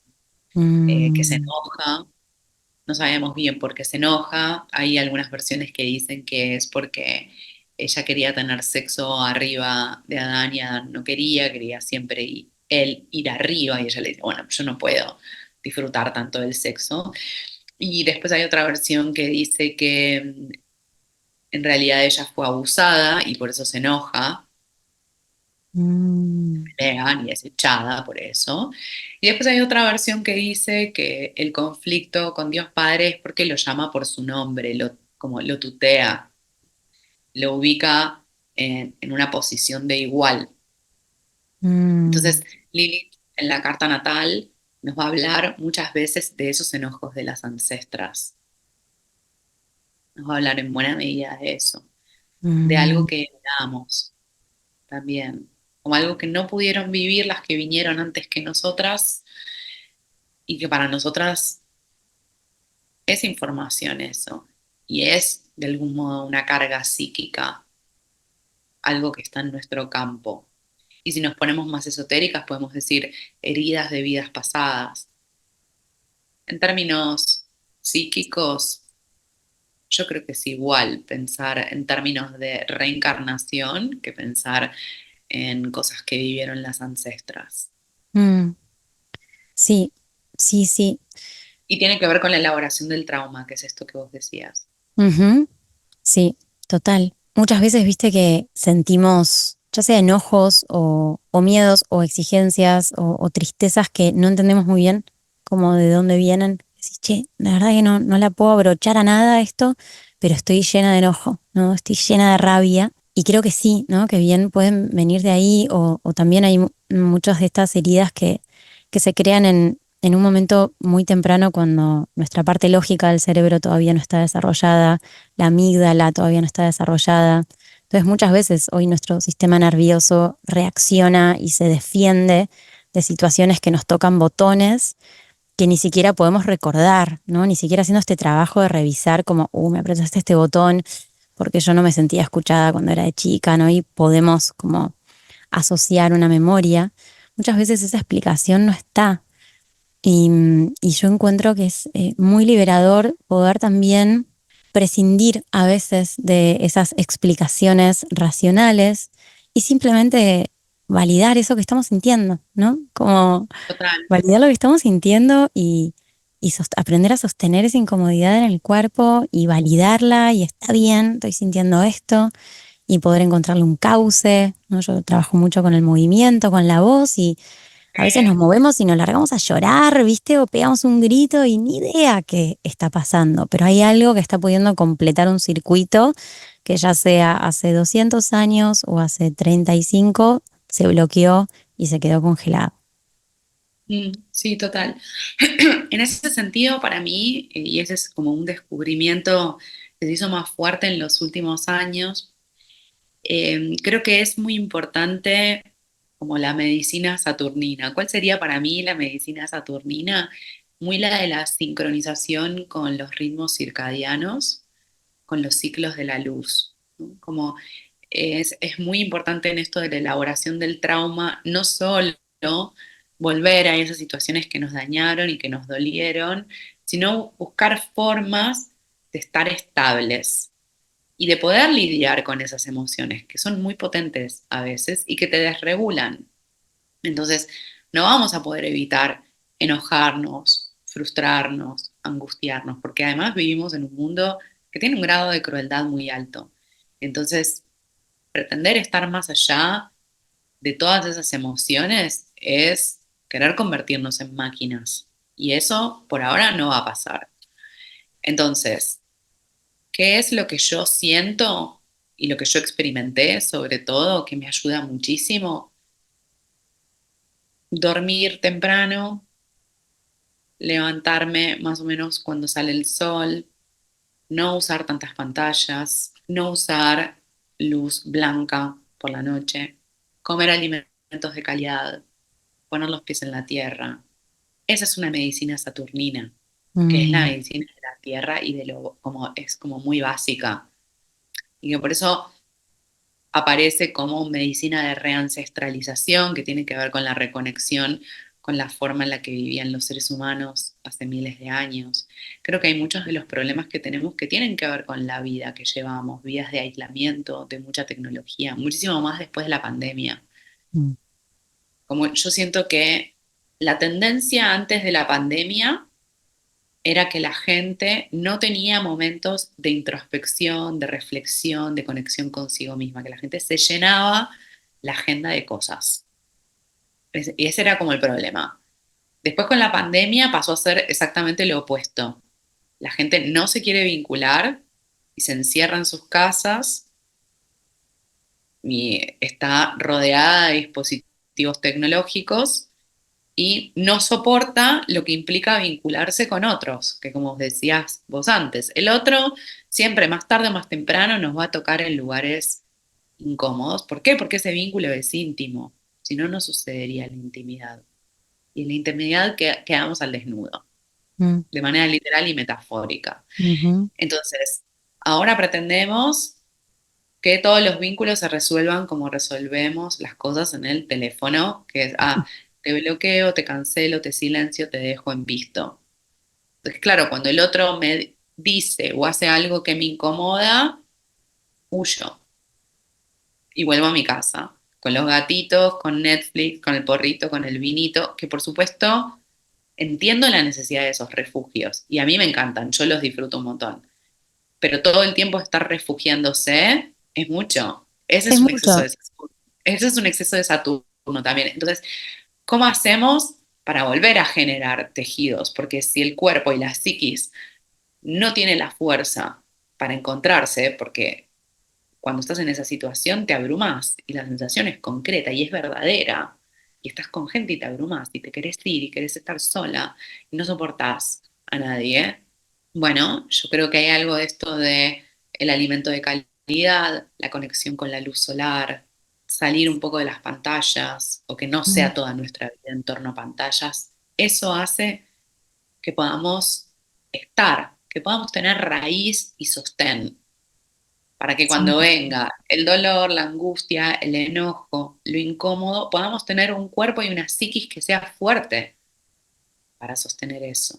que se mm, enoja. No sabemos bien por qué se enoja. Hay algunas versiones que dicen que es porque ella quería tener sexo arriba de Adán y Adán no quería, quería siempre él ir arriba y ella le dice, bueno, yo no puedo disfrutar tanto del sexo. Y después hay otra versión que dice que en realidad ella fue abusada y por eso se enoja, mm, pelean y es echada por eso. Y después hay otra versión que dice que el conflicto con Dios Padre es porque lo llama por su nombre, como lo tutea, lo ubica en una posición de igual. mm, Entonces, Lilith en la carta natal nos va a hablar muchas veces de esos enojos de las ancestras. Nos va a hablar en buena medida de eso, de algo mm, que heredamos también, como algo que no pudieron vivir las que vinieron antes que nosotras y que para nosotras es información eso, y es de algún modo una carga psíquica, algo que está en nuestro campo. Y si nos ponemos más esotéricas, podemos decir heridas de vidas pasadas. En términos psíquicos, yo creo que es igual pensar en términos de reencarnación que pensar en cosas que vivieron las ancestras. mm. Sí, sí, sí. Y tiene que ver con la elaboración del trauma, que es esto que vos decías. Ujú. Sí, total. Muchas veces, viste que sentimos, ya sea enojos o miedos o exigencias o tristezas que no entendemos muy bien como de dónde vienen. Decís, che, la verdad que no la puedo abrochar a nada esto, pero estoy llena de enojo, ¿no? Estoy llena de rabia. Y creo que sí, ¿no? Que bien pueden venir de ahí o también hay muchas de estas heridas que se crean en un momento muy temprano cuando nuestra parte lógica del cerebro todavía no está desarrollada, la amígdala todavía no está desarrollada. Entonces muchas veces hoy nuestro sistema nervioso reacciona y se defiende de situaciones que nos tocan botones que ni siquiera podemos recordar, ¿no? Ni siquiera haciendo este trabajo de revisar como, me apretaste este botón porque yo no me sentía escuchada cuando era de chica, ¿no? Y podemos como asociar una memoria. Muchas veces esa explicación no está. Y yo encuentro que es muy liberador poder también prescindir a veces de esas explicaciones racionales y simplemente validar eso que estamos sintiendo, ¿no? Como Total. validar lo que estamos sintiendo y aprender a sostener esa incomodidad en el cuerpo y validarla y está bien, estoy sintiendo esto y poder encontrarle un cauce, ¿no? Yo trabajo mucho con el movimiento, con la voz y a veces nos movemos y nos largamos a llorar, ¿viste? O pegamos un grito y ni idea qué está pasando, pero hay algo que está pudiendo completar un circuito que ya sea hace 200 años o hace 35 se bloqueó y se quedó congelado. Sí, total. En ese sentido, para mí, y ese es como un descubrimiento que se hizo más fuerte en los últimos años, creo que es muy importante como la medicina saturnina. ¿Cuál sería para mí la medicina saturnina? Muy la de la sincronización con los ritmos circadianos, con los ciclos de la luz, ¿no? Como es muy importante en esto de la elaboración del trauma, no solo volver a esas situaciones que nos dañaron y que nos dolieron, sino buscar formas de estar estables y de poder lidiar con esas emociones que son muy potentes a veces y que te desregulan. Entonces, no vamos a poder evitar enojarnos, frustrarnos, angustiarnos, porque además vivimos en un mundo que tiene un grado de crueldad muy alto. Entonces, pretender estar más allá de todas esas emociones es querer convertirnos en máquinas. Y eso por ahora no va a pasar. Entonces, ¿qué es lo que yo siento y lo que yo experimenté, sobre todo, que me ayuda muchísimo? Dormir temprano, levantarme más o menos cuando sale el sol, no usar tantas pantallas, no usar luz blanca por la noche, comer alimentos de calidad, poner los pies en la tierra. Esa es una medicina saturnina, que es la Mm, medicina de la tierra y de lo como es como muy básica. Y que por eso aparece como medicina de reancestralización, que tiene que ver con la reconexión con la forma en la que vivían los seres humanos hace miles de años. Creo que hay muchos de los problemas que tenemos que tienen que ver con la vida que llevamos, vidas de aislamiento, de mucha tecnología, muchísimo más después de la pandemia. mm, Como yo siento que la tendencia antes de la pandemia era que la gente no tenía momentos de introspección, de reflexión, de conexión consigo misma, que la gente se llenaba la agenda de cosas. Y ese era como el problema. Después con la pandemia pasó a ser exactamente lo opuesto. La gente no se quiere vincular y se encierra en sus casas y está rodeada de dispositivos tecnológicos y no soporta lo que implica vincularse con otros, que como decías vos antes, el otro siempre más tarde o más temprano nos va a tocar en lugares incómodos. ¿Por qué? Porque ese vínculo es íntimo, si no, no sucedería la intimidad. Y en la intimidad quedamos al desnudo, mm, de manera literal y metafórica. ujú. Entonces, ahora pretendemos que todos los vínculos se resuelvan como resolvemos las cosas en el teléfono, que es, te bloqueo, te cancelo, te silencio, te dejo en visto. Entonces, claro, cuando el otro me dice o hace algo que me incomoda, huyo y vuelvo a mi casa, con los gatitos, con Netflix, con el porrito, con el vinito, que por supuesto entiendo la necesidad de esos refugios y a mí me encantan, yo los disfruto un montón, pero todo el tiempo estar refugiándose es mucho. Ese Es es un exceso mucho. de Saturno. Ese es un exceso de Saturno también. Entonces, ¿cómo hacemos para volver a generar tejidos? Porque si el cuerpo y la psiquis no tienen la fuerza para encontrarse, porque cuando estás en esa situación te abrumas y la sensación es concreta y es verdadera y estás con gente y te abrumas y te querés ir y querés estar sola y no soportás a nadie, bueno, yo creo que hay algo de esto de el alimento de calidad, la conexión con la luz solar, salir un poco de las pantallas o que no Mm, sea toda nuestra vida en torno a pantallas. Eso hace que podamos estar, que podamos tener raíz y sostén, para que cuando 100%. venga el dolor, la angustia, el enojo, lo incómodo, podamos tener un cuerpo y una psiquis que sea fuerte para sostener eso.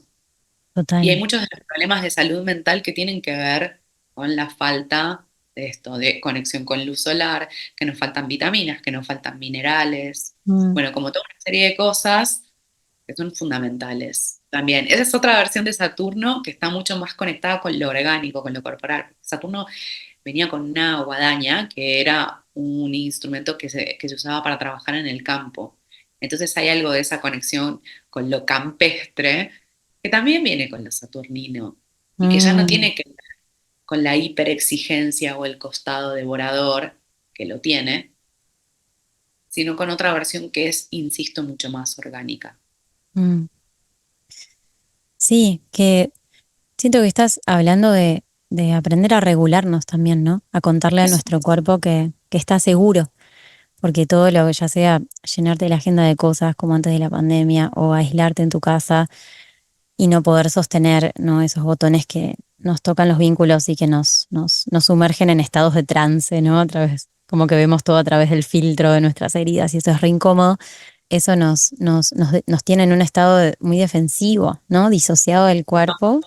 Y hay Total. muchos de los problemas de salud mental que tienen que ver con la falta de esto, de conexión con luz solar, que nos faltan vitaminas, que nos faltan minerales, Mm, bueno, como toda una serie de cosas que son fundamentales también. Esa es otra versión de Saturno que está mucho más conectada con lo orgánico, con lo corporal. Saturno venía con una guadaña, que era un instrumento que se usaba para trabajar en el campo. Entonces hay algo de esa conexión con lo campestre, que también viene con lo saturnino, y que ya no mm. tiene que ver con la hiperexigencia o el costado devorador, que lo tiene, sino con otra versión que es, insisto, mucho más orgánica. Mm. Sí, que siento que estás hablando de aprender a regularnos también, ¿no? A contarle a Eso, nuestro cuerpo que está seguro, porque todo lo que ya sea llenarte la agenda de cosas como antes de la pandemia o aislarte en tu casa y no poder sostener, ¿no? Esos botones que nos tocan los vínculos y que nos sumergen en estados de trance, ¿no? A través, como que vemos todo a través del filtro de nuestras heridas y eso es re incómodo. Eso nos tiene en un estado muy defensivo, ¿no? Disociado del cuerpo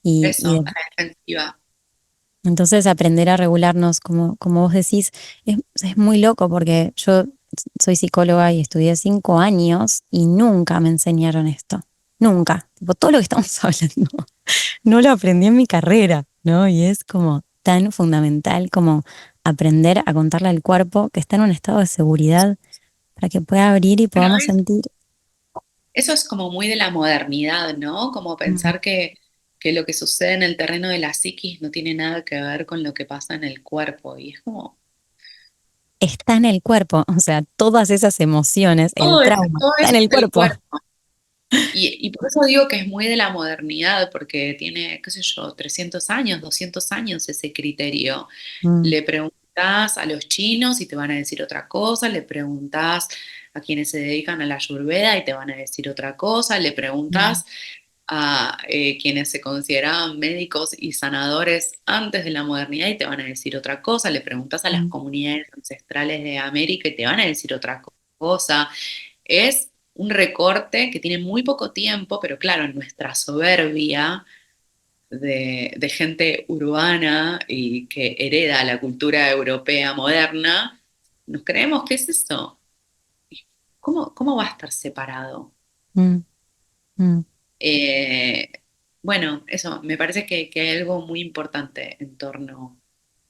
y eso, a la defensiva. entonces aprender a regularnos, como vos decís, es muy loco porque yo soy psicóloga y estudié 5 años y nunca me enseñaron esto. Nunca. Tipo, todo lo que estamos hablando no lo aprendí en mi carrera, ¿no? Y es como tan fundamental como aprender a contarle al cuerpo que está en un estado de seguridad para que pueda abrir y Bueno, podamos sentir. eso es como muy de la modernidad, ¿no? Como Mm. pensar que lo que sucede en el terreno de la psiquis no tiene nada que ver con lo que pasa en el cuerpo. Y es como, Está en el cuerpo, o sea, todas esas emociones, el trauma, todo está en eso el es el cuerpo. cuerpo. Y por eso digo que es muy de la modernidad, porque tiene, qué sé yo, 300 años, 200 años ese criterio. Mm, Le preguntás a los chinos y te van a decir otra cosa, le preguntás a quienes se dedican a la ayurveda y te van a decir otra cosa, le mm, preguntás a quienes se consideraban médicos y sanadores antes de la modernidad y te van a decir otra cosa, le preguntas a las mm, comunidades ancestrales de América y te van a decir otra cosa. Es un recorte que tiene muy poco tiempo, pero claro, en nuestra soberbia de gente urbana y que hereda la cultura europea moderna, nos creemos que es eso. ¿Cómo va a estar separado? mm, mm, Eh, bueno, eso, me parece que hay algo muy importante en torno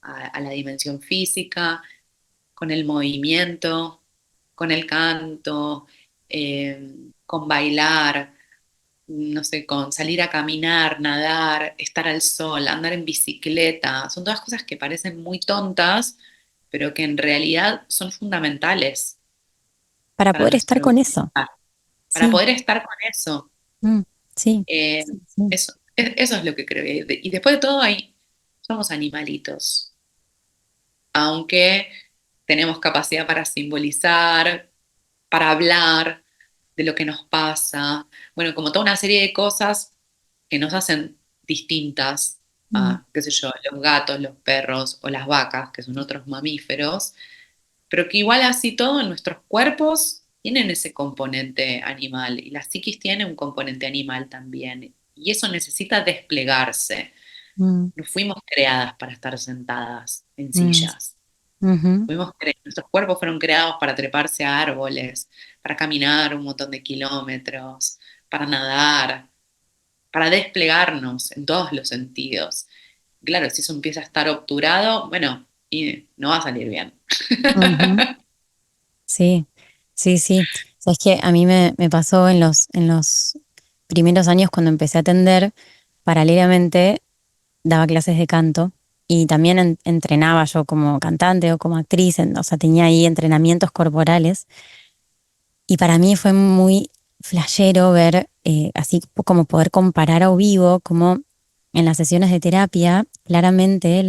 a la dimensión física, con el movimiento, con el canto, con bailar, no sé, con salir a caminar, nadar, estar al sol, andar en bicicleta. Son todas cosas que parecen muy tontas, pero que en realidad son fundamentales para para poder estar nuestro con eso. bienestar, para Sí, poder estar con eso. mm, sí, Eh, sí, sí. eso es lo que creo. Y después de todo, somos animalitos, aunque tenemos capacidad para simbolizar, para hablar de lo que nos pasa. Bueno, como toda una serie de cosas que nos hacen distintas Mm, a, qué sé yo, los gatos, los perros o las vacas, que son otros mamíferos, pero que igual así todo en nuestros cuerpos tienen ese componente animal y la psiquis tiene un componente animal también. Y eso necesita desplegarse. mm, No fuimos creadas para estar sentadas en mm, sillas. ujú, Nuestros cuerpos fueron creados para treparse a árboles, para caminar un montón de kilómetros, para nadar, para desplegarnos en todos los sentidos. Claro, si eso empieza a estar obturado, bueno, y no va a salir bien. ujú. Sí, sí, sí. Sabes que a mí me pasó en los primeros años cuando empecé a atender, paralelamente daba clases de canto y también entrenaba yo como cantante o como actriz, o sea, tenía ahí entrenamientos corporales Y para mí fue muy flashero ver, así como poder comparar a vivo, como en las sesiones de terapia, claramente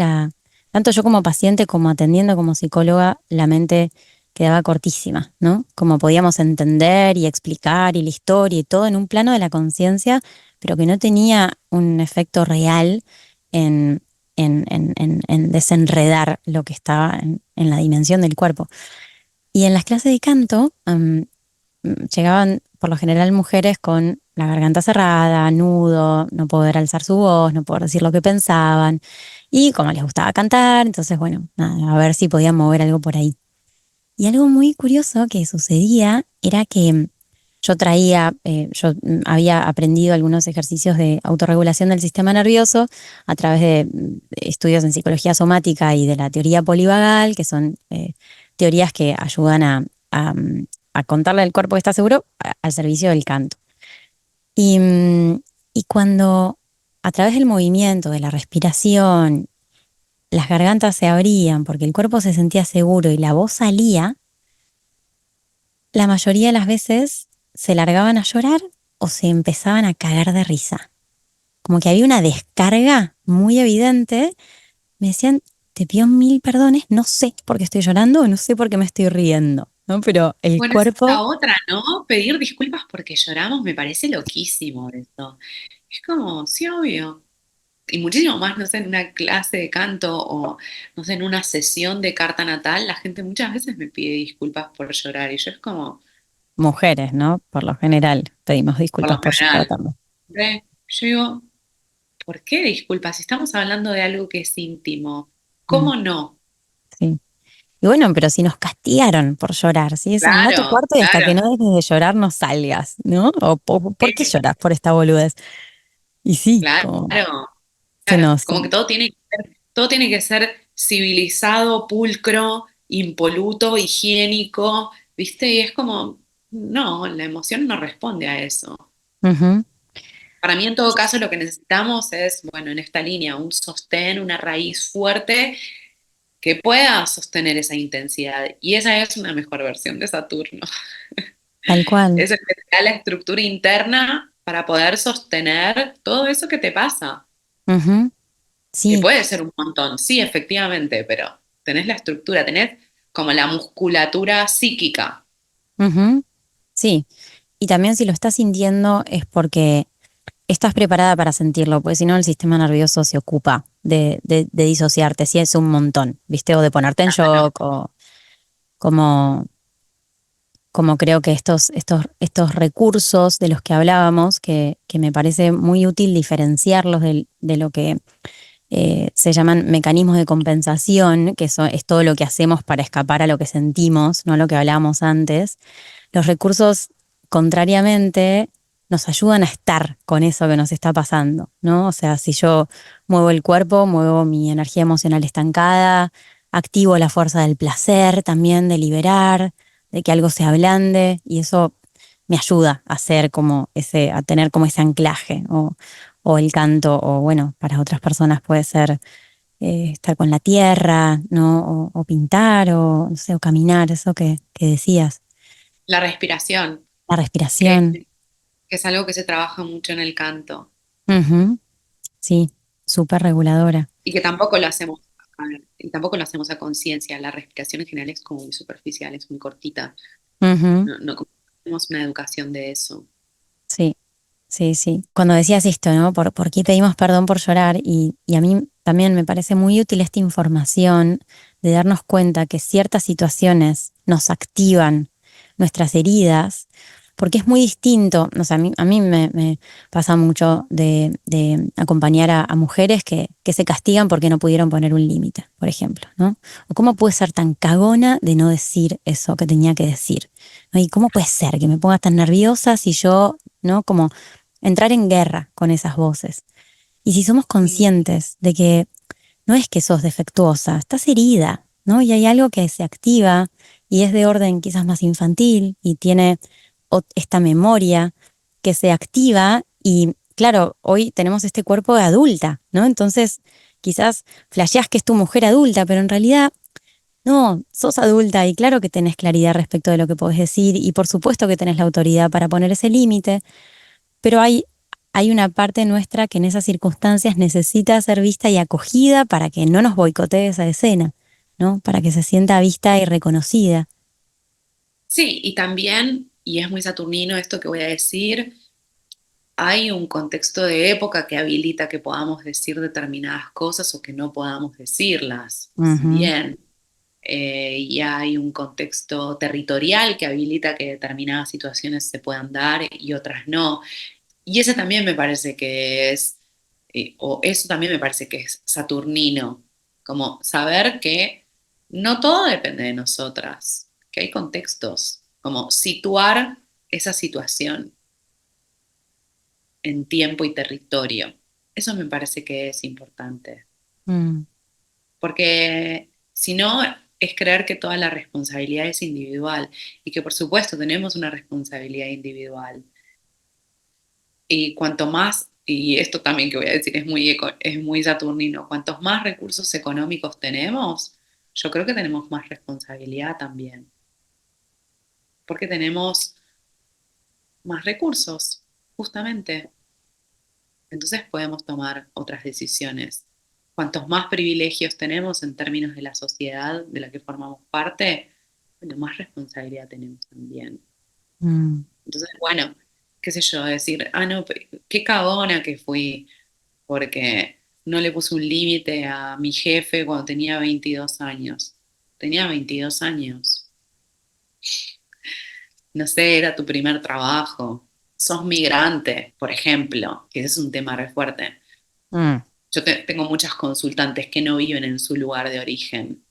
tanto yo como paciente, como atendiendo como psicóloga, la mente quedaba cortísima, ¿no? Como podíamos entender y explicar y la historia y todo en un plano de la conciencia, pero que no tenía un efecto real en, en desenredar lo que estaba en la dimensión del cuerpo. Y en las clases de canto, llegaban por lo general mujeres con la garganta cerrada, nudo, no poder alzar su voz, no poder decir lo que pensaban. Y como les gustaba cantar, entonces, bueno, nada, a ver si podían mover algo por ahí. Y algo muy curioso que sucedía era que yo traía, había aprendido algunos ejercicios de autorregulación del sistema nervioso a través de estudios en psicología somática y de la teoría polivagal, que son teorías que ayudan a contarle al cuerpo que está seguro al servicio del canto. Y, y cuando a través del movimiento, de la respiración, las gargantas se abrían porque el cuerpo se sentía seguro y la voz salía, la mayoría de las veces se largaban a llorar o se empezaban a cagar de risa. Como que había una descarga muy evidente. Me decían, te pido mil perdones, no sé por qué estoy llorando o no sé por qué me estoy riendo, ¿no? Pero el Bueno, esa es cuerpo, la otra, ¿no? Pedir disculpas porque lloramos me parece loquísimo eso. Es como, sí, obvio. Y muchísimo más, no sé, en una clase de canto o, no sé, en una sesión de carta natal, la gente muchas veces me pide disculpas por llorar y yo es como, mujeres, ¿no? Por lo general, pedimos por disculpas lo por llorar general, también. yo digo, ¿por qué disculpas? Si estamos hablando de algo que es íntimo, Mm, ¿cómo no? sí. Y bueno, pero si nos castigaron por llorar, ¿sí? Es anda a tu Claro, cuarto y hasta que claro. no dejes de llorar no salgas, ¿no? ¿Por qué lloras por esta boludez? Y sí, Claro, como se claro. nos... Como que todo tiene que ser civilizado, pulcro, impoluto, higiénico, ¿viste? Y es como, no, la emoción no responde a eso. Ujú, Para mí, en todo caso, lo que necesitamos es, bueno, en esta línea, un sostén, una raíz fuerte que pueda sostener esa intensidad. Y esa es una mejor versión de Saturno. tal cual. Es el que te da la estructura interna para poder sostener todo eso que te pasa. Ujú, Que sí. puede ser un montón, sí, efectivamente, pero tenés la estructura, tenés como la musculatura psíquica. Ujú, sí. Y también si lo estás sintiendo es porque estás preparada para sentirlo, porque si no el sistema nervioso se ocupa de disociarte, si es un montón, ¿viste? O de ponerte en Claro. shock, o como, como creo que estos recursos de los que hablábamos, que me parece muy útil diferenciarlos de lo que se llaman mecanismos de compensación, que es todo lo que hacemos para escapar a lo que sentimos, no lo que hablábamos antes. Los recursos, contrariamente, nos ayudan a estar con eso que nos está pasando, ¿no? O sea, si yo muevo el cuerpo, muevo mi energía emocional estancada, activo la fuerza del placer también, de liberar, de que algo se ablande, y eso me ayuda a hacer como a tener como ese anclaje, o el canto, o bueno, para otras personas puede ser estar con la tierra, ¿no? O pintar, o no sé, o caminar, eso que decías, La respiración, la que, respiración. que es algo que se trabaja mucho en el canto Ujú, sí, súper reguladora. y que tampoco lo hacemos, y tampoco lo hacemos a conciencia. La respiración en general es como muy superficial, es muy cortita. Ujú, No tenemos una educación de eso. sí, sí, sí. Cuando decías esto, ¿no? ¿Por qué pedimos perdón por llorar? Y a mí también me parece muy útil esta información de darnos cuenta que ciertas situaciones nos activan nuestras heridas, porque es muy distinto. O sea, a mí me pasa mucho de acompañar a mujeres que se castigan porque no pudieron poner un límite, por ejemplo, ¿no? O cómo puede ser tan cagona de no decir eso que tenía que decir, ¿no? Y cómo puede ser que me ponga tan nerviosa si yo, ¿no? Como entrar en guerra con esas voces. Y si somos Sí. conscientes de que no es que sos defectuosa, estás herida, ¿no? Y hay algo que se activa y es de orden quizás más infantil y tiene esta memoria que se activa y claro, hoy tenemos este cuerpo de adulta, ¿no? Entonces quizás flasheás que es tu mujer adulta, pero en realidad no, sos adulta y claro que tenés claridad respecto de lo que podés decir y por supuesto que tenés la autoridad para poner ese límite, pero hay una parte nuestra que en esas circunstancias necesita ser vista y acogida para que no nos boicotee esa escena, ¿no? Para que se sienta vista y reconocida. Sí, y también, y es muy saturnino esto que voy a decir, hay un contexto de época que habilita que podamos decir determinadas cosas o que no podamos decirlas. Si Ujú. bien y hay un contexto territorial que habilita que determinadas situaciones se puedan dar y otras no. Y ese también me parece que es, o eso también me parece que es saturnino, como saber que no todo depende de nosotras, que hay contextos, como situar esa situación en tiempo y territorio. Eso me parece que es importante, Mm. porque si no es creer que toda la responsabilidad es individual y que por supuesto tenemos una responsabilidad individual. Y cuanto más, y esto también que voy a decir es muy saturnino, cuantos más recursos económicos tenemos, yo creo que tenemos más responsabilidad también, porque tenemos más recursos, justamente. Entonces podemos tomar otras decisiones. Cuantos más privilegios tenemos en términos de la sociedad de la que formamos parte, bueno, más responsabilidad tenemos también. Mm. Entonces, bueno, qué sé yo, decir, ah, no, qué cagona que fui, porque no le puse un límite a mi jefe cuando tenía 22 años. Tenía 22 años. No sé, era tu primer trabajo. Sos migrante, por ejemplo, que ese es un tema re fuerte. Mm. Tengo muchas consultantes que no viven en su lugar de origen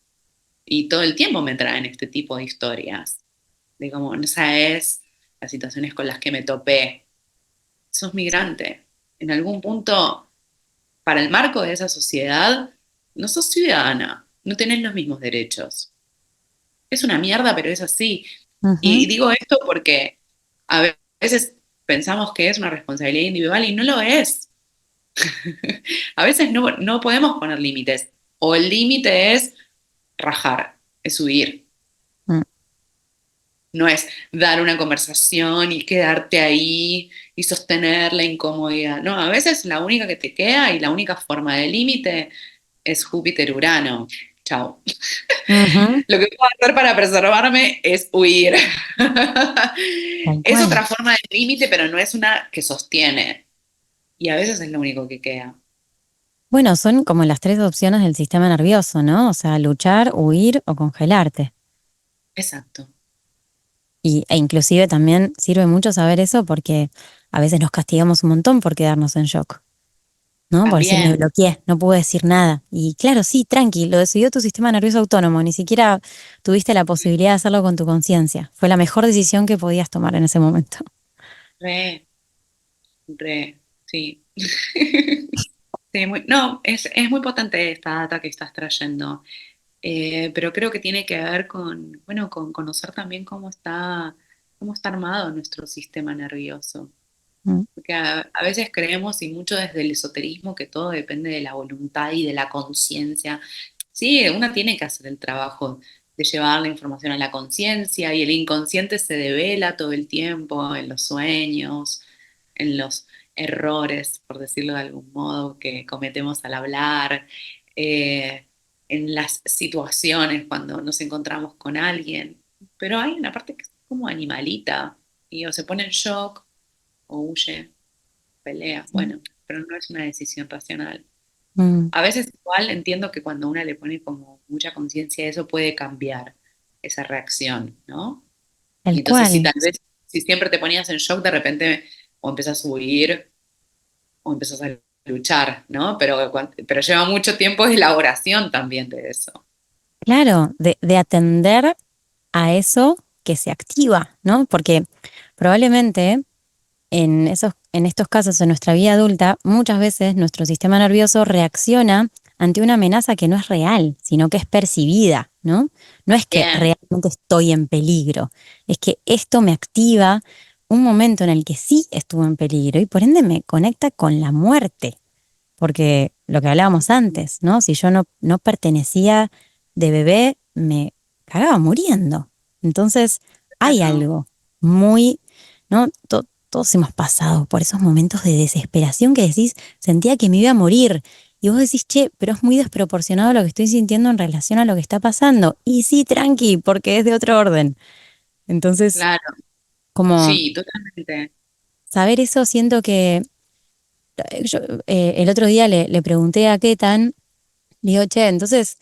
y todo el tiempo me traen este tipo de historias, de cómo no sabes las situaciones con las que me topé. Sos migrante. En algún punto, para el marco de esa sociedad, no sos ciudadana, no tenés los mismos derechos. Es una mierda, pero es así. Y Ujú. digo esto porque a veces pensamos que es una responsabilidad individual y no lo es. A veces no podemos poner límites. O el límite es rajar, es huir. Mm. No es dar una conversación y quedarte ahí y sostener la incomodidad. No, a veces la única que te queda y la única forma de límite es Júpiter-Urano. Chao. Ujú. Lo que puedo hacer para preservarme es huir. Tal Es cual. otra forma de límite, pero no es una que sostiene. Y a veces es lo único que queda. Bueno, son como las tres opciones del sistema nervioso, ¿no? O sea, luchar, huir o congelarte. Exacto. E inclusive también sirve mucho saber eso porque a veces nos castigamos un montón por quedarnos en shock, ¿no? Por decir, me También. bloqueé, no pude decir nada. Y claro, sí, tranqui, lo decidió tu sistema nervioso autónomo, ni siquiera tuviste la posibilidad de hacerlo con tu conciencia. Fue la mejor decisión que podías tomar en ese momento. Re, re, sí. Sí, no, es muy potente esta data que estás trayendo. Pero creo que tiene que ver con, bueno, con conocer también cómo está armado nuestro sistema nervioso. Mm. Porque a veces creemos, y mucho desde el esoterismo, que todo depende de la voluntad y de la conciencia. Sí, una tiene que hacer el trabajo de llevar la información a la conciencia y el inconsciente se devela todo el tiempo en los sueños, en los errores, por decirlo de algún modo, que cometemos al hablar, eh, en las situaciones cuando nos encontramos con alguien. Pero hay una parte que es como animalita y o se pone en shock o huye, pelea, Sí. bueno, pero no es una decisión racional. Mm. A veces igual entiendo que cuando una le pone como mucha conciencia, eso puede cambiar esa reacción, ¿no? Y Tal entonces si cual. tal vez, si siempre te ponías en shock, de repente o empezás a huir o empezás a luchar, ¿no? Pero lleva mucho tiempo de elaboración también de eso. Claro, de atender a eso que se activa, ¿no? Porque probablemente en estos casos en nuestra vida adulta, muchas veces nuestro sistema nervioso reacciona ante una amenaza que no es real, sino que es percibida, ¿no? No es que Bien, realmente estoy en peligro, es que esto me activa un momento en el que sí estuve en peligro y por ende me conecta con la muerte, porque lo que hablábamos antes, ¿no? Si yo no pertenecía de bebé, me cagaba muriendo. Entonces, hay Claro, algo muy, ¿no? Todos hemos pasado por esos momentos de desesperación que decís, sentía que me iba a morir. Y vos decís, che, pero es muy desproporcionado lo que estoy sintiendo en relación a lo que está pasando. Y sí, tranqui, porque es de otro orden. Entonces, claro, como sí, totalmente. saber eso, siento que yo el otro día le pregunté a Ketan, digo, che, entonces,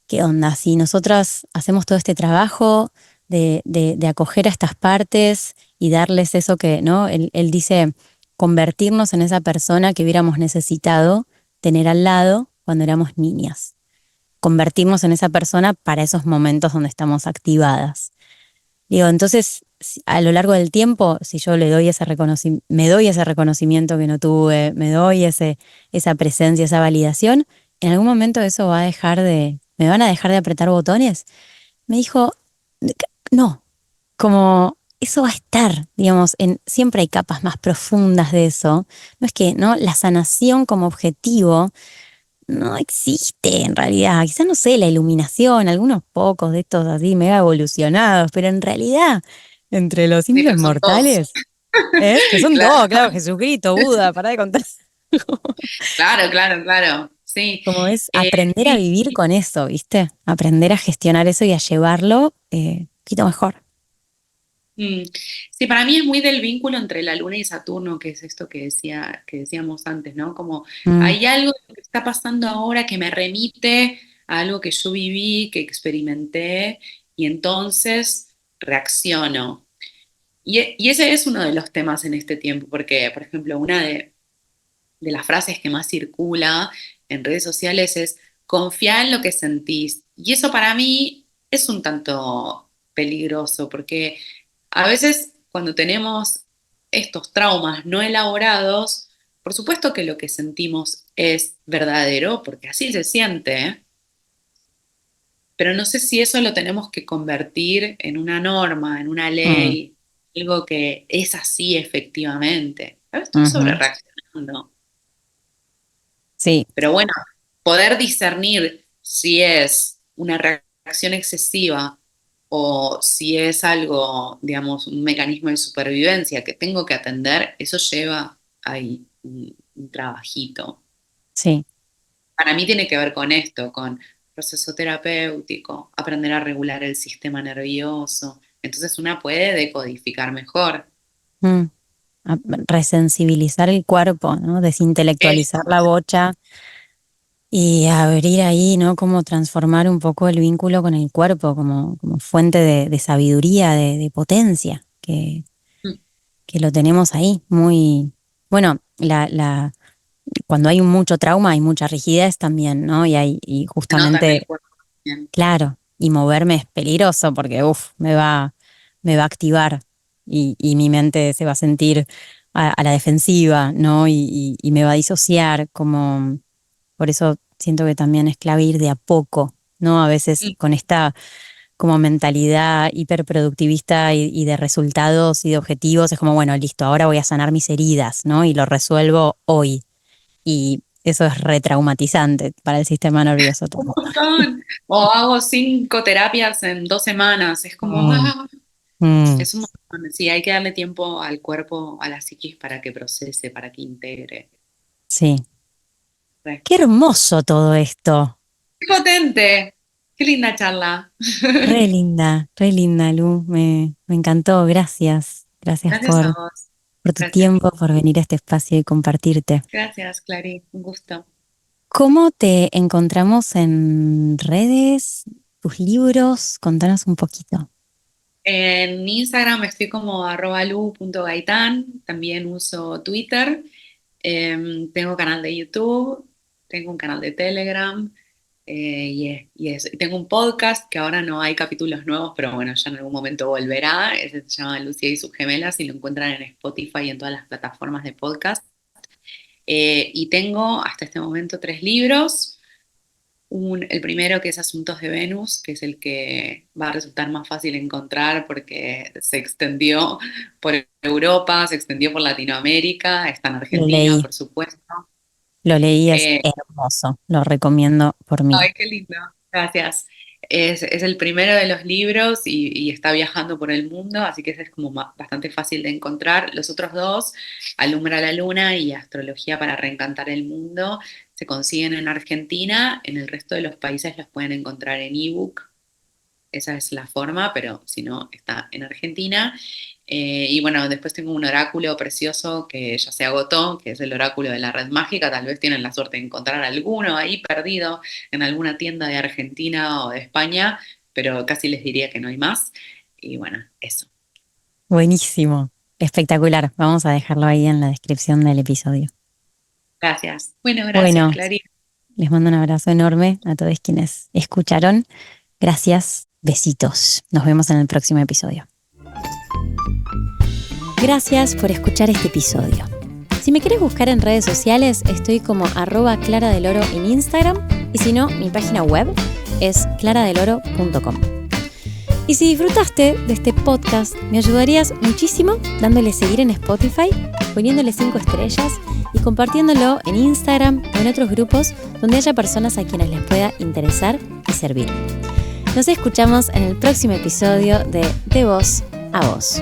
¿qué onda? Si nosotras hacemos todo este trabajo de acoger a estas partes y darles eso que, ¿no? Él dice, convertirnos en esa persona que hubiéramos necesitado tener al lado cuando éramos niñas. Convertirnos en esa persona para esos momentos donde estamos activadas. Digo, entonces, a lo largo del tiempo, si yo le doy ese me doy ese reconocimiento que no tuve, me doy esa presencia, esa validación, en algún momento eso va a dejar me van a dejar de apretar botones. Me dijo, no, como eso va a estar, digamos, siempre hay capas más profundas de eso. No es que, ¿no? La sanación como objetivo no existe en realidad. Quizás no sé, la iluminación, algunos pocos de estos así mega evolucionados, pero en realidad, entre los Sí, simples pero son dos. mortales, que son Claro, dos, claro, Jesucristo, Buda, para de contar. claro, claro, claro. Sí. Como es aprender a Sí, vivir con eso, ¿viste? Aprender a gestionar eso y a llevarlo un poquito mejor. mm. Sí, para mí es muy del vínculo entre la Luna y Saturno, que es esto que decíamos antes, ¿no? Como Mm, hay algo que está pasando ahora que me remite a algo que yo viví, que experimenté, y entonces reacciono. Y ese es uno de los temas en este tiempo, porque, por ejemplo, una de las frases que más circula en redes sociales es confía en lo que sentís. Y eso para mí es un tanto peligroso, porque a veces cuando tenemos estos traumas no elaborados, por supuesto que lo que sentimos es verdadero, porque así se siente, ¿eh? Pero no sé si eso lo tenemos que convertir en una norma, en una mm, ley, algo que es así efectivamente. Ahora estoy sobre ujú. reaccionando. Sí, Pero bueno, poder discernir si es una reacción excesiva o si es algo, digamos, un mecanismo de supervivencia que tengo que atender, eso lleva ahí un trabajito. sí. Para mí tiene que ver con esto, con proceso terapéutico, aprender a regular el sistema nervioso. Entonces una puede decodificar mejor. Mm. Resensibilizar el cuerpo, ¿no? Desintelectualizar Eso. la bocha y abrir ahí, ¿no? Como transformar un poco el vínculo con el cuerpo como fuente de sabiduría, de potencia, que lo tenemos ahí muy, bueno, cuando hay mucho trauma hay mucha rigidez también, ¿no? Y Se nota en el justamente, cuerpo también. claro, y moverme es peligroso porque, uff, me va a activar y mi mente se va a sentir a la defensiva, ¿no? Y me va a disociar, como, por eso siento que también es clave ir de a poco, ¿no? A veces con esta como mentalidad hiperproductivista y de resultados y de objetivos, es como, bueno, listo, ahora voy a sanar mis heridas, ¿no? Y lo resuelvo hoy. Y eso es retraumatizante para el sistema nervioso Un también. montón. O hago 5 terapias en 2 semanas. Es como, Mm, mm, es un montón. Sí, hay que darle tiempo al cuerpo, a la psiquis para que procese, para que integre. sí. Re. Qué hermoso todo esto. ¡Qué potente! ¡Qué linda charla! Re linda, Lu. Me encantó. Gracias. Gracias Gracias a vos. por tu Gracias. tiempo, por venir a este espacio y compartirte. Gracias, Clary. Un gusto. ¿Cómo te encontramos en redes, tus libros? Contanos un poquito. En Instagram estoy como @lu.gaitán. También uso Twitter. Tengo canal de YouTube. Tengo un canal de Telegram. Y tengo un podcast que ahora no hay capítulos nuevos, pero bueno, ya en algún momento volverá. Ese se llama Lucía y sus gemelas y lo encuentran en Spotify y en todas las plataformas de podcast. Y tengo hasta este momento 3 libros. El primero que es Asuntos de Venus, que es el que va a resultar más fácil encontrar porque se extendió por Europa, se extendió por Latinoamérica, está en Lo Argentina, leí, por supuesto. lo leí, es Eh, hermoso. Lo recomiendo por mil. Ay, qué lindo. Gracias. Es el primero de los libros y está viajando por el mundo, así que ese es como bastante fácil de encontrar. Los otros dos, Alumbra la Luna y Astrología para Reencantar el Mundo, se consiguen en Argentina, en el resto de los países los pueden encontrar en ebook. Esa es la forma, pero si no, está en Argentina. Y bueno, después tengo un oráculo precioso que ya se agotó, que es el oráculo de la red mágica. Tal vez tienen la suerte de encontrar alguno ahí perdido en alguna tienda de Argentina o de España, pero casi les diría que no hay más. Y bueno, eso. Buenísimo, espectacular. Vamos a dejarlo ahí en la descripción del episodio. Gracias. Bueno, gracias, Bueno, Clarice. les mando un abrazo enorme a todos quienes escucharon. Gracias, besitos. Nos vemos en el próximo episodio. Gracias por escuchar este episodio. Si me quieres buscar en redes sociales, estoy como @claradeloro en Instagram, y si no, mi página web es claradeloro.com. Y si disfrutaste de este podcast, me ayudarías muchísimo dándole seguir en Spotify, poniéndole 5 estrellas y compartiéndolo en Instagram o en otros grupos donde haya personas a quienes les pueda interesar y servir. Nos escuchamos en el próximo episodio de Voz a Voz.